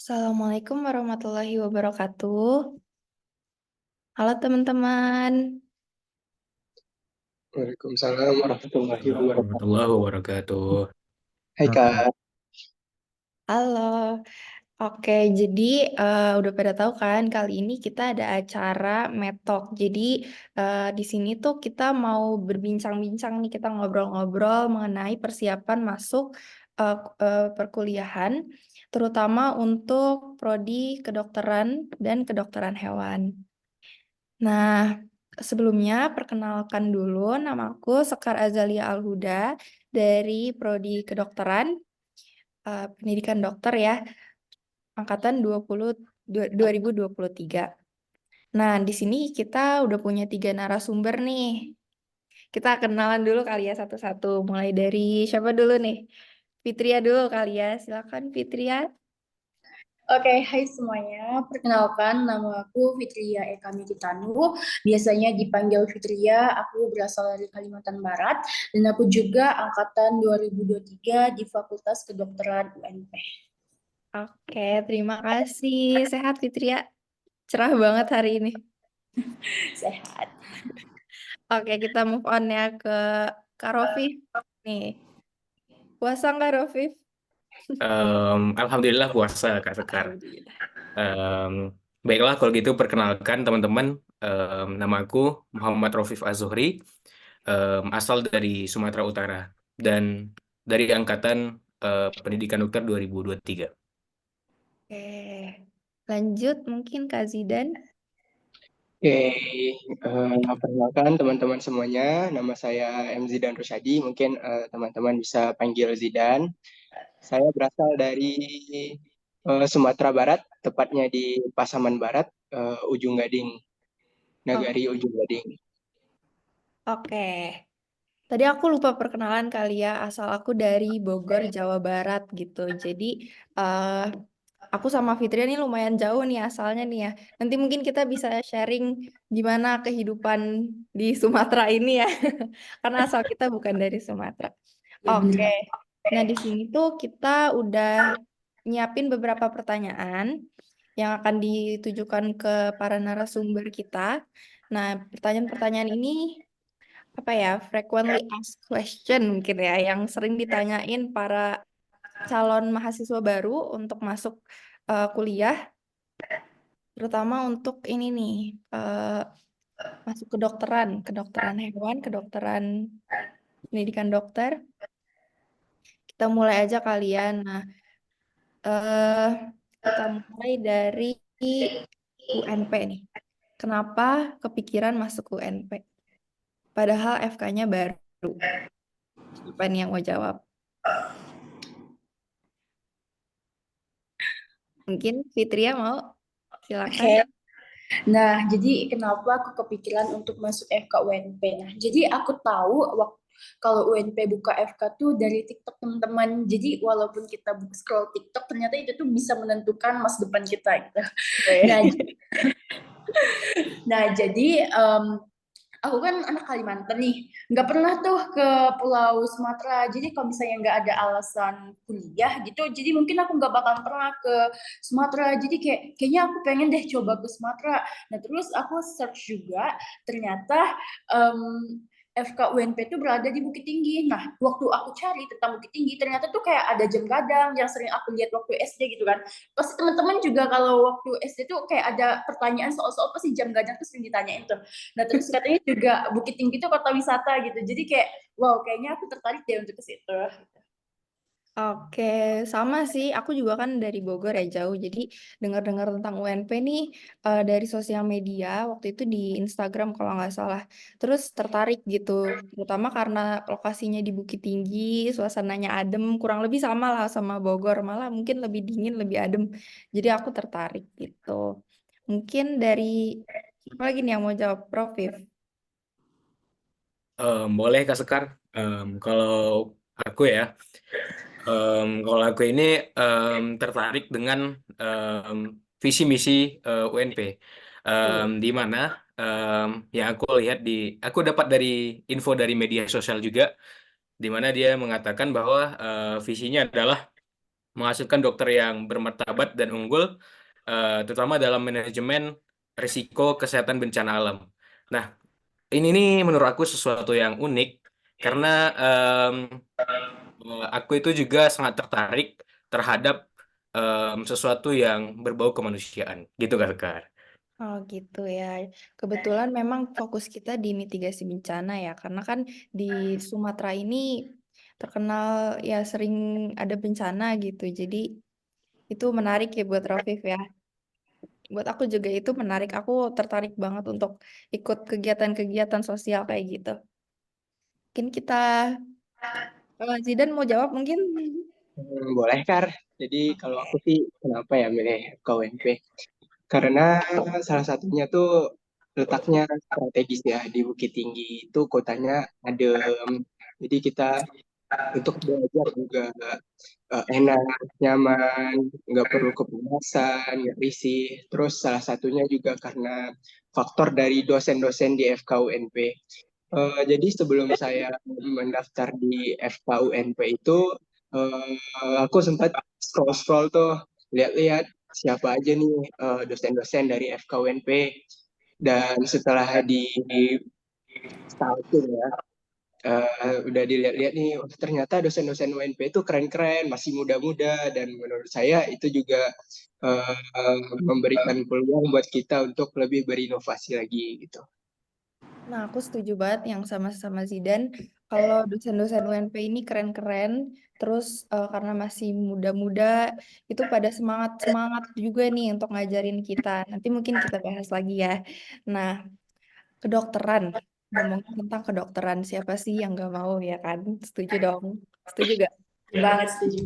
Assalamualaikum warahmatullahi wabarakatuh. Halo teman-teman. Waalaikumsalam warahmatullahi Assalamualaikum wabarakatuh. warahmatullahi wabarakatuh. Hai Kak, Halo. Oke, jadi udah pada tahu kan kali ini kita ada acara Metok. Jadi di sini tuh kita mau berbincang-bincang nih, kita ngobrol-ngobrol mengenai persiapan masuk perkuliahan, terutama untuk prodi kedokteran dan kedokteran hewan. Nah, sebelumnya perkenalkan dulu, namaku Sekar Azalia Alhuda dari Prodi Kedokteran, Pendidikan Dokter ya, angkatan 2023. Nah, di sini kita udah punya 3 narasumber nih. Kita kenalan dulu kali ya satu-satu. Mulai dari siapa dulu nih? Fitria dulu kali ya. Silakan Fitria. Oke, hai semuanya. Perkenalkan, nama aku Fitria Eka Mikitanu. Biasanya dipanggil Fitria. Aku berasal dari Kalimantan Barat dan aku juga angkatan 2023 di Fakultas Kedokteran UNP. Oke, terima kasih. Sehat Fitria. Cerah banget hari ini. Sehat. Oke, kita move on ya ke Kak Rofif. Nih, puasa nggak Rofif? Alhamdulillah puasa Kak Sekar. Alhamdulillah. Em, Baiklah kalau gitu perkenalkan teman-teman, nama aku Muhammad Rofif Az-Zuhri, asal dari Sumatera Utara dan dari angkatan Pendidikan Dokter 2023. Oke, lanjut mungkin Kak Zidan. oke, perkenalkan teman-teman semuanya, nama saya M. Zidan Rusyadi, mungkin teman-teman bisa panggil Zidan. Saya berasal dari Sumatera Barat, tepatnya di Pasaman Barat, Ujung Gading, Oh, Nagari Ujung Gading. oke. Tadi aku lupa perkenalan kali ya, asal aku dari Bogor, Jawa Barat gitu. Jadi eh aku sama Fitria nih lumayan jauh nih asalnya nih ya. Nanti mungkin kita bisa sharing gimana kehidupan di Sumatera ini ya. Karena asal kita bukan dari Sumatera. Ya Oke. benar. Nah, di sini tuh kita udah nyiapin beberapa pertanyaan yang akan ditujukan ke para narasumber kita. Nah, pertanyaan-pertanyaan ini apa ya, frequently asked question mungkin ya, yang sering ditanyain para calon mahasiswa baru untuk masuk kuliah, terutama untuk ini nih, masuk kedokteran hewan, kedokteran pendidikan dokter. Kita mulai aja kalian. Nah, eh kita mulai dari UNP nih. Kenapa kepikiran masuk UNP? Padahal FK-nya baru. Siapa nih yang mau jawab? Mungkin Fitria mau? Silakan. Oke. Nah, jadi kenapa aku kepikiran untuk masuk FK UNP? Nah, jadi aku tahu kalau UNP buka FK tuh dari TikTok teman-teman. Jadi walaupun kita scroll TikTok, ternyata itu tuh bisa menentukan masa depan kita gitu. Nah, nah, jadi aku kan anak Kalimantan nih, nggak pernah tuh ke Pulau Sumatera. Jadi kalau misalnya nggak ada alasan kuliah gitu, jadi mungkin aku nggak bakal pernah ke Sumatera. Jadi kayaknya aku pengen deh coba ke Sumatera. Nah terus aku search juga, ternyata em, FK UNP itu berada di Bukit Tinggi. Nah, waktu aku cari tentang Bukit Tinggi, ternyata tuh kayak ada jam gadang yang sering aku lihat waktu SD gitu kan. Pasti teman-teman juga kalau waktu SD tuh kayak ada pertanyaan soal-soal pasti jam gadang tuh sering ditanyain tuh. Nah, terus katanya juga Bukit Tinggi itu kota wisata gitu. Jadi kayak, wow, kayaknya aku tertarik deh untuk ke situ. Oke, sama sih. Aku juga kan dari Bogor ya jauh. Jadi dengar-dengar tentang UNP nih dari sosial media waktu itu di Instagram kalau nggak salah. Terus tertarik gitu, terutama karena lokasinya di Bukit Tinggi, suasananya adem, kurang lebih sama lah sama Bogor, malah mungkin lebih dingin, lebih adem. Jadi aku tertarik gitu. Mungkin dari apa lagi nih yang mau jawab, Profif? Boleh Kak Sekar. Kalau aku ya, kalau aku ini tertarik dengan visi misi UNP, di mana yang aku dapat dari info dari media sosial juga, di mana dia mengatakan bahwa visinya adalah menghasilkan dokter yang bermartabat dan unggul, terutama dalam manajemen risiko kesehatan bencana alam. Nah, ini nih menurut aku sesuatu yang unik karena aku itu juga sangat tertarik terhadap sesuatu yang berbau kemanusiaan, gitu kan, Kak? Oh gitu ya. Kebetulan memang fokus kita di mitigasi bencana ya, karena kan di Sumatera ini terkenal ya sering ada bencana gitu. Jadi itu menarik ya buat Rafif ya. Buat aku juga itu menarik. Aku tertarik banget untuk ikut kegiatan-kegiatan sosial kayak gitu. Mungkin kita Zidan mau jawab mungkin? Boleh, Kar. Jadi kalau aku sih kenapa ya milih FKUNP? Karena salah satunya tuh letaknya strategis ya di Bukit Tinggi itu kotanya adem. Jadi kita untuk belajar juga enak, nyaman, nggak perlu kepanasan, nggak risih. Terus salah satunya juga karena faktor dari dosen-dosen di FKUNP. Jadi sebelum saya mendaftar di FKUNP itu, aku sempat scroll-scroll tuh, lihat-lihat siapa aja nih dosen-dosen dari FKUNP. Dan setelah di stalking ya, udah dilihat-lihat nih, oh, ternyata dosen-dosen UNP itu keren-keren, masih muda-muda, dan menurut saya itu juga memberikan peluang buat kita untuk lebih berinovasi lagi gitu. Nah, aku setuju banget yang sama-sama Zidan. Kalau dosen-dosen UNP ini keren-keren, terus karena masih muda-muda, itu pada semangat-semangat juga nih untuk ngajarin kita. Nanti mungkin kita bahas lagi ya. Nah, kedokteran. Ngomongin tentang kedokteran, siapa sih yang gak mau ya kan? Setuju dong. Setuju gak? Setuju banget. Setuju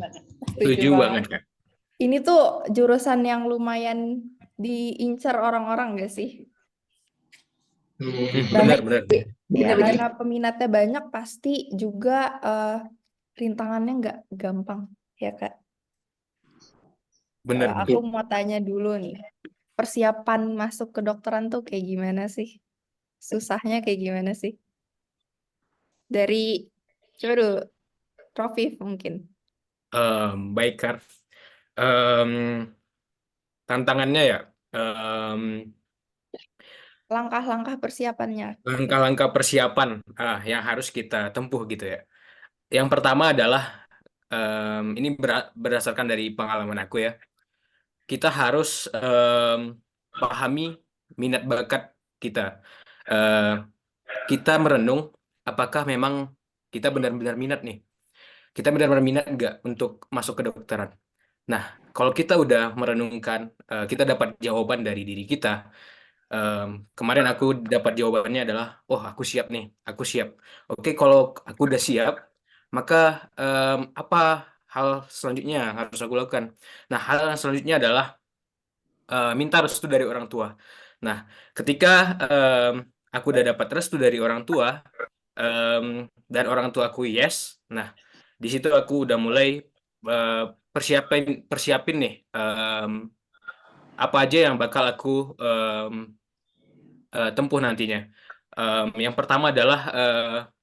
Setuju banget. banget, Kak. Ini tuh jurusan yang lumayan diincar orang-orang gak sih? Benar, Dan benar. ya, Bener-bener. karena peminatnya banyak, pasti juga rintangannya nggak gampang, ya Kak. Benar, Aku benar. mau tanya dulu nih, persiapan masuk kedokteran tuh kayak gimana sih? Susahnya kayak gimana sih? Dari, coba dulu, Rafif mungkin. Baik, Kak. Em, tantangannya ya, Langkah-langkah persiapannya. langkah-langkah persiapan yang harus kita tempuh gitu ya. Yang pertama adalah ini berdasarkan dari pengalaman aku ya. Kita harus pahami minat bakat kita. Eh, kita merenung apakah memang kita benar-benar minat nih. Kita benar-benar minat nggak untuk masuk ke kedokteran. Nah, kalau kita udah merenungkan, kita dapat jawaban dari diri kita. Kemarin aku dapat jawabannya adalah, oh aku siap nih, aku siap. Oke, kalau aku udah siap, maka apa hal selanjutnya yang harus aku lakukan? Nah, hal yang selanjutnya adalah minta restu dari orang tua. Nah, ketika aku udah dapat restu dari orang tua em, dan orang tua aku yes, nah di situ aku udah mulai eh, persiapin persiapin nih apa aja yang bakal aku tempuh nantinya. Yang pertama adalah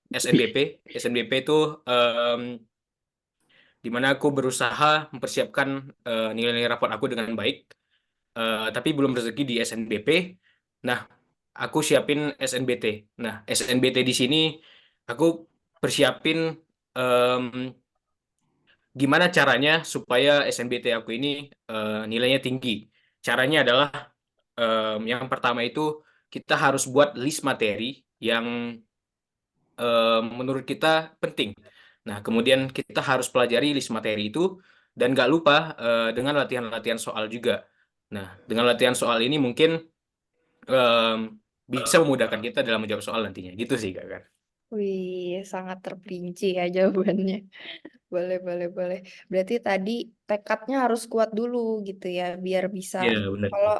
SNBP. SNBP itu em, di mana aku berusaha mempersiapkan nilai-nilai rapor aku dengan baik. Tapi belum rezeki di SNBP. Nah, aku siapin SNBT. Nah, SNBT di sini aku persiapin em, gimana caranya supaya SNBT aku ini nilainya tinggi. Caranya adalah yang pertama itu kita harus buat list materi yang menurut kita penting. Nah, kemudian kita harus pelajari list materi itu dan nggak lupa dengan latihan-latihan soal juga. Nah, dengan latihan soal ini mungkin em, bisa memudahkan kita dalam menjawab soal nantinya. Gitu sih, Kak. Kan? Wih, sangat terperinci ya jawabannya. Boleh, boleh, boleh. Berarti tadi tekadnya harus kuat dulu gitu ya, biar bisa. Iya, benar. Kalau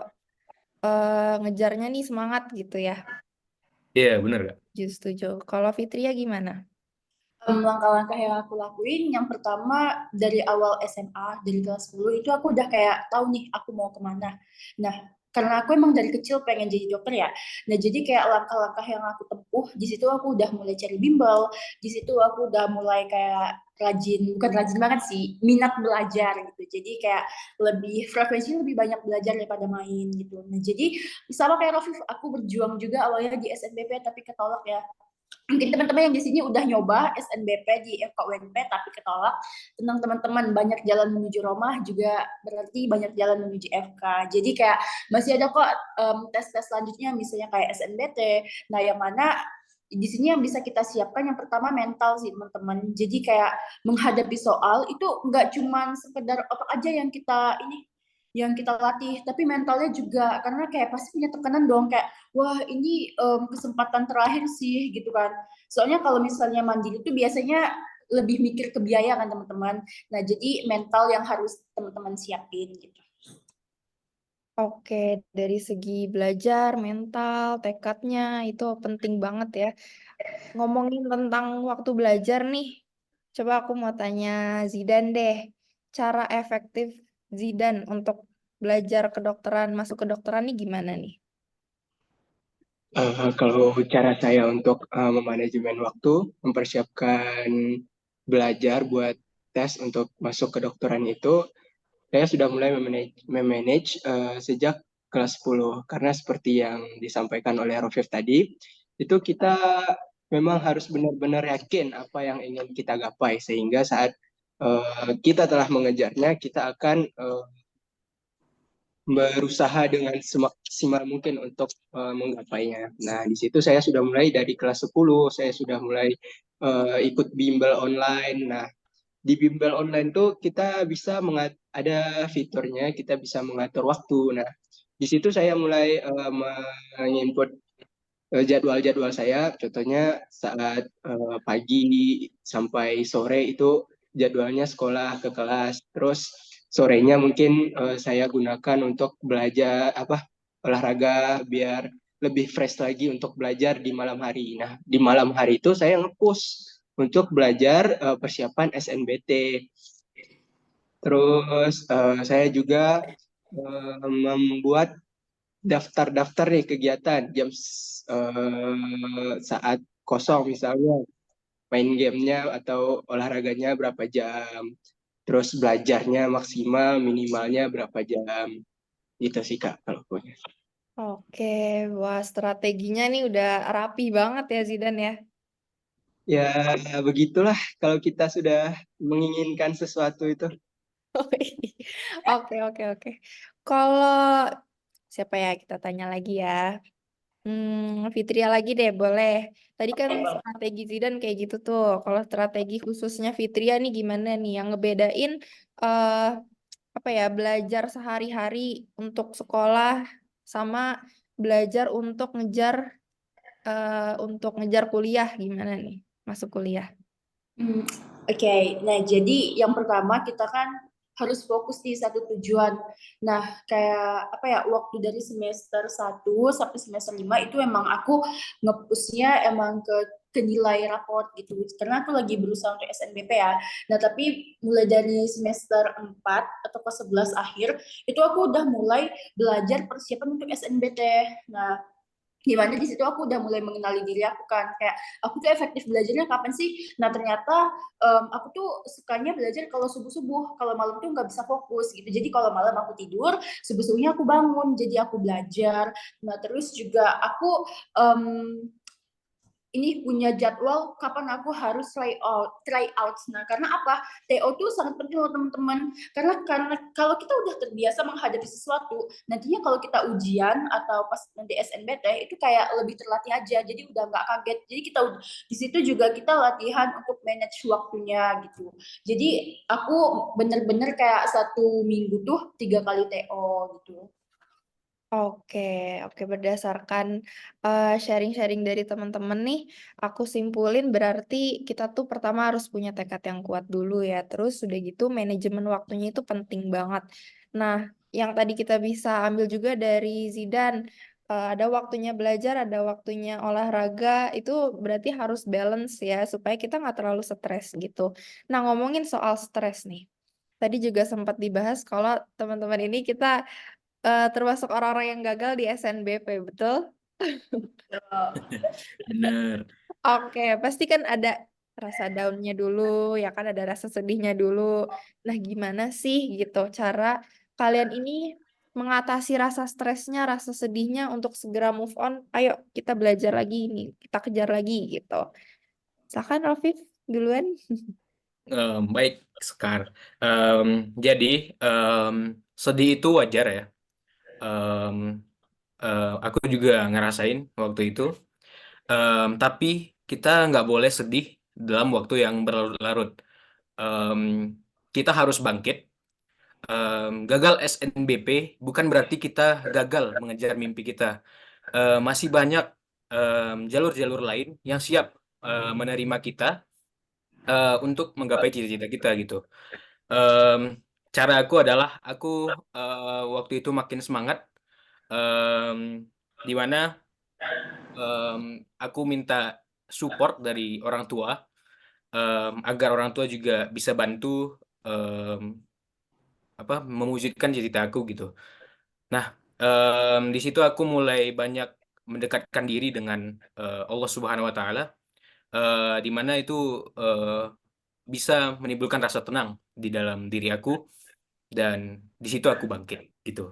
ngejarnya nih semangat gitu ya. Iya, benar, Kak. Setuju. Kalau Fitria gimana? Langkah-langkah yang aku lakuin, yang pertama dari awal SMA, dari kelas 10 itu aku udah kayak tahu nih aku mau kemana. Nah, karena aku emang dari kecil pengen jadi dokter ya. Nah, jadi kayak langkah-langkah yang aku tempuh, di situ aku udah mulai cari bimbel, di situ aku udah mulai kayak bukan rajin banget sih, minat belajar gitu. Jadi kayak frekuensinya lebih banyak belajar daripada main gitu. Nah, jadi sama kayak Rafif, aku berjuang juga awalnya di SNBP tapi ketolak ya. Mungkin teman-teman yang di sini udah nyoba SNBP di FKUNP tapi ketolak. Tenang teman-teman, banyak jalan menuju Roma juga berarti banyak jalan menuju FK. Jadi kayak masih ada kok tes-tes selanjutnya misalnya kayak SNBT. Nah, yang mana di sini yang bisa kita siapkan yang pertama mental sih teman-teman. Jadi kayak menghadapi soal itu nggak cuman sekedar otak aja yang kita latih, tapi mentalnya juga, karena kayak pasti punya tekanan dong, kayak wah ini kesempatan terakhir sih gitu kan. Soalnya kalau misalnya mandiri itu biasanya lebih mikir ke biaya kan teman-teman. Nah, jadi mental yang harus teman-teman siapin gitu. Oke, dari segi belajar, mental, tekadnya itu penting banget ya. Ngomongin tentang waktu belajar nih, coba aku mau tanya Zidan deh. Cara efektif Zidan untuk belajar kedokteran, masuk kedokteran nih gimana nih? Kalau cara saya untuk memanajemen waktu, mempersiapkan belajar buat tes untuk masuk kedokteran itu, saya sudah mulai memanage sejak kelas 10. Karena seperti yang disampaikan oleh Rofif tadi, itu kita memang harus benar-benar yakin apa yang ingin kita gapai, sehingga saat kita telah mengejarnya, kita akan berusaha dengan semaksimal mungkin untuk menggapainya. Nah, di situ saya sudah mulai dari kelas 10, saya sudah mulai ikut bimbel online. Nah, di bimbel online tuh kita bisa ada fiturnya, kita bisa mengatur waktu. Nah, di situ saya mulai menginput jadwal-jadwal saya. Contohnya saat pagi sampai sore itu jadwalnya sekolah ke kelas. Terus sorenya mungkin saya gunakan untuk belajar olahraga biar lebih fresh lagi untuk belajar di malam hari. Nah, di malam hari itu saya nge-push untuk belajar persiapan SNBT. Terus saya juga membuat daftar-daftar nih kegiatan saat kosong, misalnya main gamenya atau olahraganya berapa jam, terus belajarnya maksimal minimalnya berapa jam, gitu sih Kak kalau punya. Oke, wah strateginya nih udah rapi banget ya Zidan ya. Ya begitulah kalau kita sudah menginginkan sesuatu itu. Oke, oke, oke. Kalau siapa ya kita tanya lagi ya. Fitria lagi deh, boleh. Tadi kan strategi Zidan kayak gitu tuh. Kalau strategi khususnya Fitria nih gimana nih yang ngebedain eh apa ya belajar sehari-hari untuk sekolah sama belajar untuk ngejar kuliah gimana nih masuk kuliah? Oke, nah jadi yang pertama kita kan harus fokus di satu tujuan. Nah, kayak apa ya, waktu dari semester 1 sampai semester 5 itu emang aku nge-pushnya emang ke nilai raport gitu. Karena aku lagi berusaha untuk SNBP ya. Nah, tapi mulai dari semester 4 atau ke 11 akhir, itu aku udah mulai belajar persiapan untuk SNBT. Nah, gimana di situ aku udah mulai mengenali diri aku kan, kayak aku tuh efektif belajarnya kapan sih. Nah, ternyata aku tuh sukanya belajar kalau subuh-subuh, kalau malam tuh nggak bisa fokus gitu. Jadi kalau malam aku tidur, subuh-subuhnya aku bangun, jadi aku belajar. Nah, terus juga aku em, ini punya jadwal kapan aku harus try out. Nah, karena apa? TO itu sangat penting loh teman-teman. Karena kalau kita udah terbiasa menghadapi sesuatu, nantinya kalau kita ujian atau pas nanti SNBT itu kayak lebih terlatih aja. Jadi udah nggak kaget. Jadi kita di situ juga kita latihan untuk manage waktunya gitu. Jadi aku bener-bener kayak 1 minggu tuh 3 kali TO gitu. Oke, oke berdasarkan sharing-sharing dari teman-teman nih, aku simpulin berarti kita tuh pertama harus punya tekad yang kuat dulu ya. Terus udah gitu manajemen waktunya itu penting banget. Nah, yang tadi kita bisa ambil juga dari Zidan, ada waktunya belajar, ada waktunya olahraga, itu berarti harus balance ya supaya kita nggak terlalu stres gitu. Nah, ngomongin soal stres nih. Tadi juga sempat dibahas kalau teman-teman ini kita termasuk orang-orang yang gagal di SNBP, betul? Bener. Oke, pasti kan ada rasa down-nya dulu, ya kan ada rasa sedihnya dulu. Nah, gimana sih gitu cara kalian ini mengatasi rasa stresnya, rasa sedihnya untuk segera move on? Ayo kita belajar lagi ini, kita kejar lagi gitu. Silakan Rafif duluan. Baik, Sekar. Jadi sedih itu wajar ya. Em, aku juga ngerasain waktu itu. Tapi kita nggak boleh sedih dalam waktu yang berlarut-larut. Em, kita harus bangkit. Gagal SNBP bukan berarti kita gagal mengejar mimpi kita. Masih banyak jalur-jalur lain yang siap menerima kita untuk menggapai cita-cita kita gitu. Em, Cara aku adalah aku waktu itu makin semangat, em, di mana aku minta support dari orang tua, agar orang tua juga bisa bantu em, mewujudkan cita-cita aku gitu. Nah, di situ aku mulai banyak mendekatkan diri dengan Allah Subhanahu Wa Taala, di mana itu eh, bisa menimbulkan rasa tenang di dalam diri aku dan di situ aku bangkit gitu.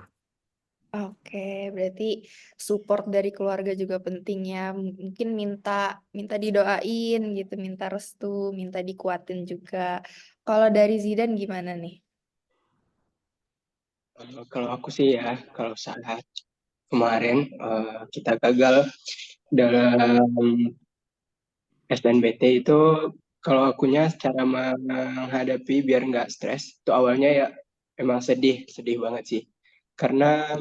Oke, berarti support dari keluarga juga penting ya. Mungkin minta minta didoain gitu, minta restu, minta dikuatin juga. Kalau dari Zidan gimana nih? Kalau aku sih ya, kalau saat kemarin kita gagal dalam SNBT itu, kalau akunya cara menghadapi biar nggak stres, itu awalnya ya emang sedih banget sih. Karena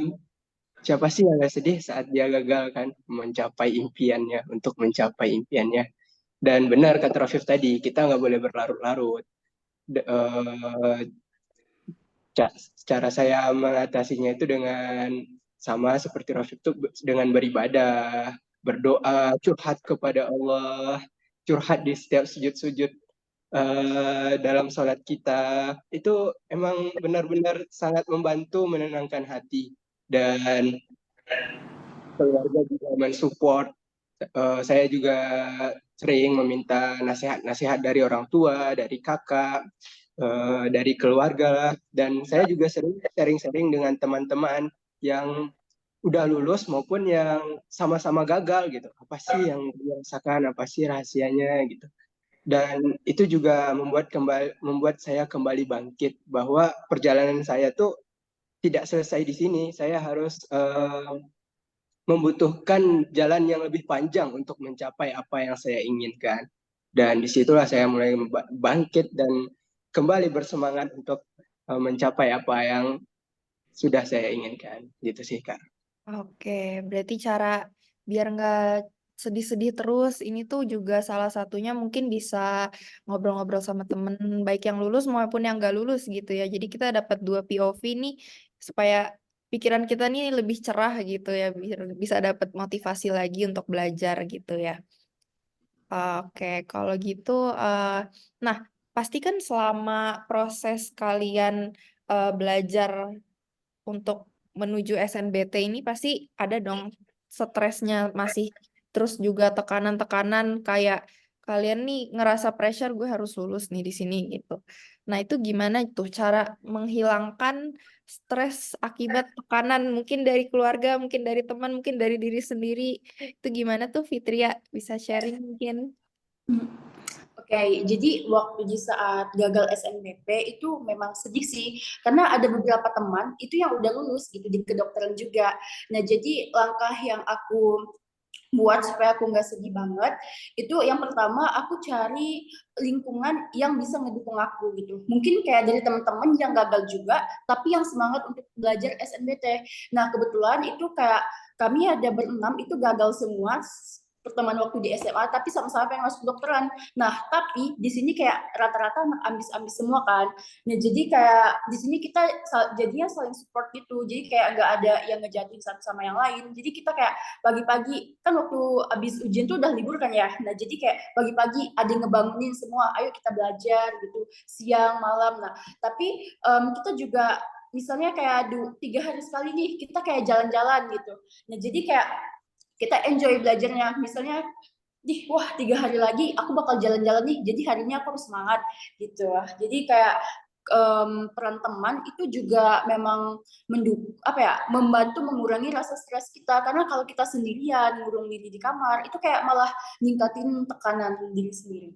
siapa sih yang nggak sedih saat dia gagal kan mencapai impiannya, untuk mencapai impiannya. Dan benar kata Rafif tadi, kita nggak boleh berlarut-larut. Cara saya mengatasinya itu dengan sama seperti Rafiq itu dengan beribadah, berdoa, curhat kepada Allah, curhat di setiap sujud-sujud dalam sholat kita. Itu emang benar-benar sangat membantu menenangkan hati. Dan keluarga juga mensupport. Saya juga sering meminta nasihat-nasihat dari orang tua, dari kakak, dari keluarga lah. Dan saya juga sering sharing-sharing dengan teman-teman yang udah lulus maupun yang sama-sama gagal gitu. Apa sih yang dirasakan, apa sih rahasianya gitu. Dan itu juga membuat saya kembali bangkit bahwa perjalanan saya tuh tidak selesai di sini. Saya harus membutuhkan jalan yang lebih panjang untuk mencapai apa yang saya inginkan. Dan disitulah saya mulai bangkit dan kembali bersemangat untuk mencapai apa yang sudah saya inginkan. Gitu sih, Kak. Oke, berarti cara biar nggak sedih-sedih terus, ini tuh juga salah satunya mungkin bisa ngobrol-ngobrol sama temen, baik yang lulus maupun yang nggak lulus gitu ya. Jadi kita dapat dua POV nih, supaya pikiran kita nih lebih cerah gitu ya, biar bisa dapat motivasi lagi untuk belajar gitu ya. Oke, kalau gitu, nah pasti kan selama proses kalian belajar untuk menuju SNBT ini pasti ada dong stresnya masih, terus juga tekanan-tekanan kayak kalian nih ngerasa pressure gue harus lulus nih di sini gitu. Nah, itu gimana tuh cara menghilangkan stres akibat tekanan mungkin dari keluarga, mungkin dari teman, mungkin dari diri sendiri. Itu gimana tuh Fitria? Bisa sharing mungkin? Oke, jadi waktu di saat gagal SNBP itu memang sedih sih, karena ada beberapa teman itu yang udah lulus gitu di kedokteran juga. Nah, jadi langkah yang aku buat supaya aku nggak sedih banget, itu yang pertama aku cari lingkungan yang bisa ngedukung aku gitu. Mungkin kayak dari teman-teman yang gagal juga, tapi yang semangat untuk belajar SNBT. Nah, kebetulan itu kayak kami ada berenam itu gagal semua pertemuan waktu di SMA, tapi sama-sama pengen masuk kedokteran. Nah, tapi di sini kayak rata-rata anak ambis-ambis semua kan. Nah, jadi kayak di sini kita jadinya saling support gitu. Jadi kayak nggak ada yang ngejatuhin satu sama yang lain. Jadi kita kayak pagi-pagi, kan waktu abis ujian tuh udah libur kan ya. Nah, jadi kayak pagi-pagi ada yang ngebangunin semua, ayo kita belajar gitu, siang, malam. Nah, tapi kita juga misalnya kayak 3 hari sekali nih, kita kayak jalan-jalan gitu. Nah, jadi kayak kita enjoy belajarnya. Misalnya wah 3 hari lagi aku bakal jalan-jalan nih, jadi hari ini aku harus semangat gitu. Jadi kayak peran teman itu juga memang membantu mengurangi rasa stres kita, karena kalau kita sendirian ngurung diri di kamar itu kayak malah ningkatin tekanan diri sendiri.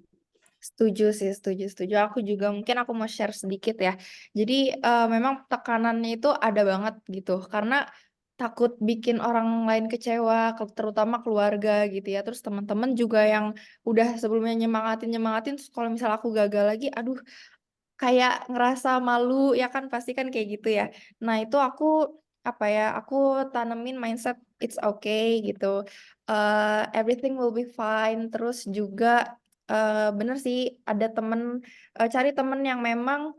Setuju sih, setuju. Aku juga mungkin aku mau share sedikit ya. Jadi memang tekanannya itu ada banget gitu, karena takut bikin orang lain kecewa, terutama keluarga gitu ya. Terus teman-teman juga yang udah sebelumnya nyemangatin, terus kalau misal aku gagal lagi, aduh kayak ngerasa malu ya kan, pasti kan kayak gitu ya. Nah itu aku aku tanemin mindset it's okay gitu. Everything will be fine. Terus juga bener sih ada cari temen yang memang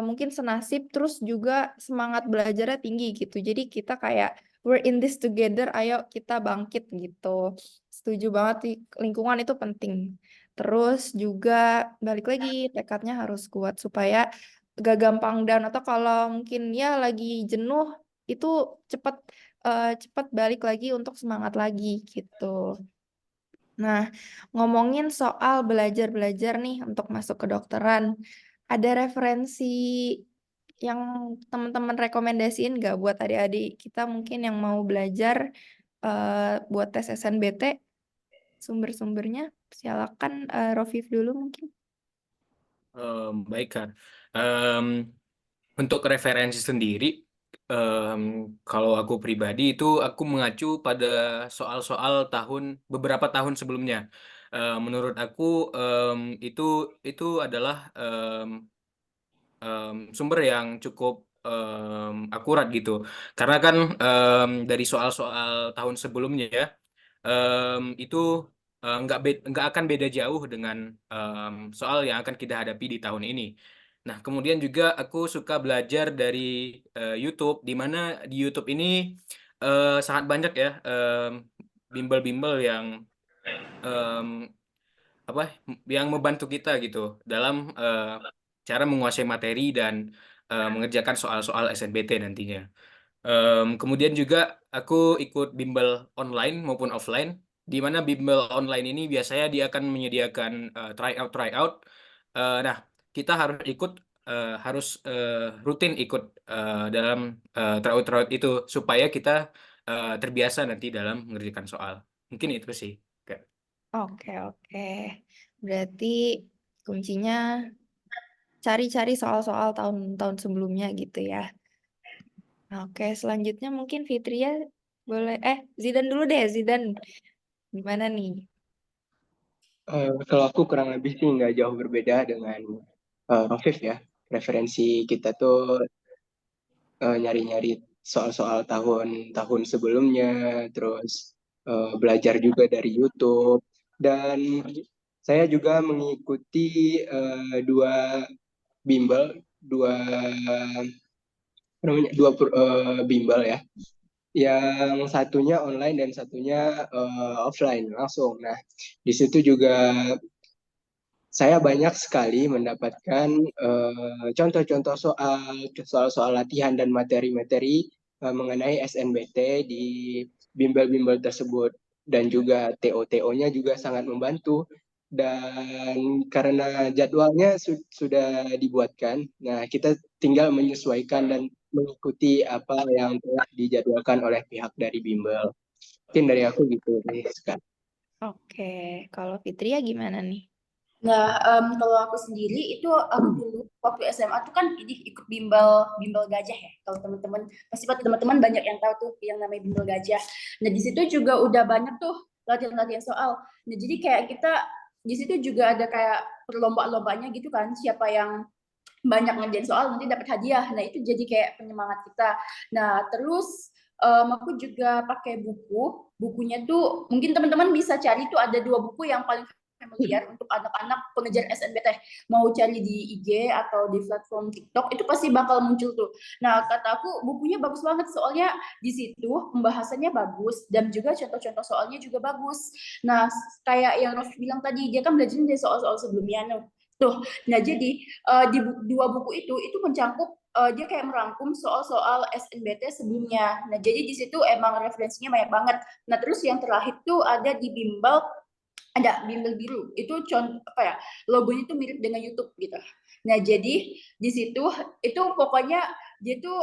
mungkin senasib, terus juga semangat belajarnya tinggi gitu. Jadi kita kayak we're in this together, ayo kita bangkit gitu. Setuju banget sih, lingkungan itu penting. Terus juga balik lagi tekadnya harus kuat supaya gak gampang down, atau kalau mungkin ya lagi jenuh itu cepet cepet balik lagi untuk semangat lagi gitu. Nah, ngomongin soal belajar-belajar nih untuk masuk kedokteran, ada referensi yang teman-teman rekomendasiin gak buat adik-adik kita mungkin yang mau belajar buat tes SNBT? Sumber-sumbernya silakan Rofif dulu mungkin. Baik kan. Untuk referensi sendiri, kalau aku pribadi itu aku mengacu pada soal-soal beberapa tahun sebelumnya. Menurut aku itu adalah sumber yang cukup akurat gitu. Karena kan dari soal-soal tahun sebelumnya ya, itu nggak akan beda jauh dengan soal yang akan kita hadapi di tahun ini. Nah, kemudian juga aku suka belajar dari YouTube, di mana di YouTube ini sangat banyak ya bimbel-bimbel yang em, yang membantu kita gitu dalam cara menguasai materi dan mengerjakan soal-soal SNBT nantinya. Kemudian juga aku ikut bimbel online maupun offline, di mana bimbel online ini biasanya dia akan menyediakan tryout. Nah, kita harus rutin ikut dalam tryout itu supaya kita terbiasa nanti dalam mengerjakan soal. Mungkin itu sih. Kak. Oke. Berarti kuncinya cari-cari soal-soal tahun-tahun sebelumnya gitu ya. Oke, selanjutnya mungkin Fitria boleh. Zidan dulu deh, Zidan. Gimana nih? Kalau aku kurang lebih sih nggak jauh berbeda dengan Rofif ya. Referensi kita tuh nyari-nyari soal-soal tahun-tahun sebelumnya, terus belajar juga dari YouTube, dan saya juga mengikuti dua bimbel, bimbel ya. Yang satunya online dan satunya offline langsung. Nah, di situ juga saya banyak sekali mendapatkan contoh-contoh soal-soal latihan dan materi-materi mengenai SNBT di bimbel-bimbel tersebut, dan juga TO-TO-nya juga sangat membantu, dan karena jadwalnya sudah dibuatkan, nah kita tinggal menyesuaikan dan mengikuti apa yang telah dijadwalkan oleh pihak dari bimbel. Mungkin dari aku gitu nih sekarang. Oke, kalau Fitria gimana nih? Nah, kalau aku sendiri itu aku dulu waktu SMA tuh kan ini ikut bimbel gajah ya. Kalau teman-teman banyak yang tahu tuh yang namanya bimbel gajah. Nah, di situ juga udah banyak tuh latihan-latihan soal. Nah, jadi kayak kita di situ juga ada kayak perlomba-lombanya gitu kan. Siapa yang banyak ngerjain soal nanti dapat hadiah. Nah, itu jadi kayak penyemangat kita. Nah, terus aku juga pakai bukunya tuh mungkin teman-teman bisa cari tuh ada 2 buku yang paling familiar untuk anak-anak pengejar SNBT. Mau cari di IG atau di platform TikTok itu pasti bakal muncul tuh. Nah, kata aku bukunya bagus banget soalnya di situ pembahasannya bagus dan juga contoh-contoh soalnya juga bagus. Nah, kayak yang Rof bilang tadi, dia kan belajar dari soal-soal sebelumnya tuh. Nah, jadi di 2 buku itu mencakup dia kayak merangkum soal-soal SNBT sebelumnya. Nah, jadi di situ emang referensinya banyak banget. Nah, terus yang terakhir tuh ada di bimbel ada bimbel biru. Itu contoh apa ya? Logonya tuh mirip dengan YouTube gitu. Nah, jadi di situ itu pokoknya dia tuh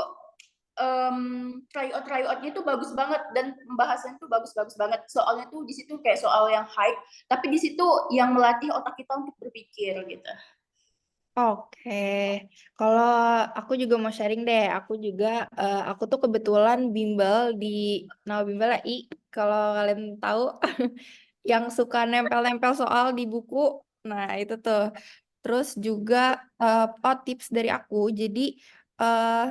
tryoutnya tuh bagus banget dan pembahasan tuh bagus-bagus banget. Soalnya tuh di situ kayak soal yang hype, tapi di situ yang melatih otak kita untuk berpikir gitu. Oke, kalau aku juga mau sharing deh. Aku tuh kebetulan bimbel di nama bimbel I. Kalau kalian tahu, yang suka nempel-nempel soal di buku. Nah, itu tuh. Terus juga tips dari aku. Jadi eh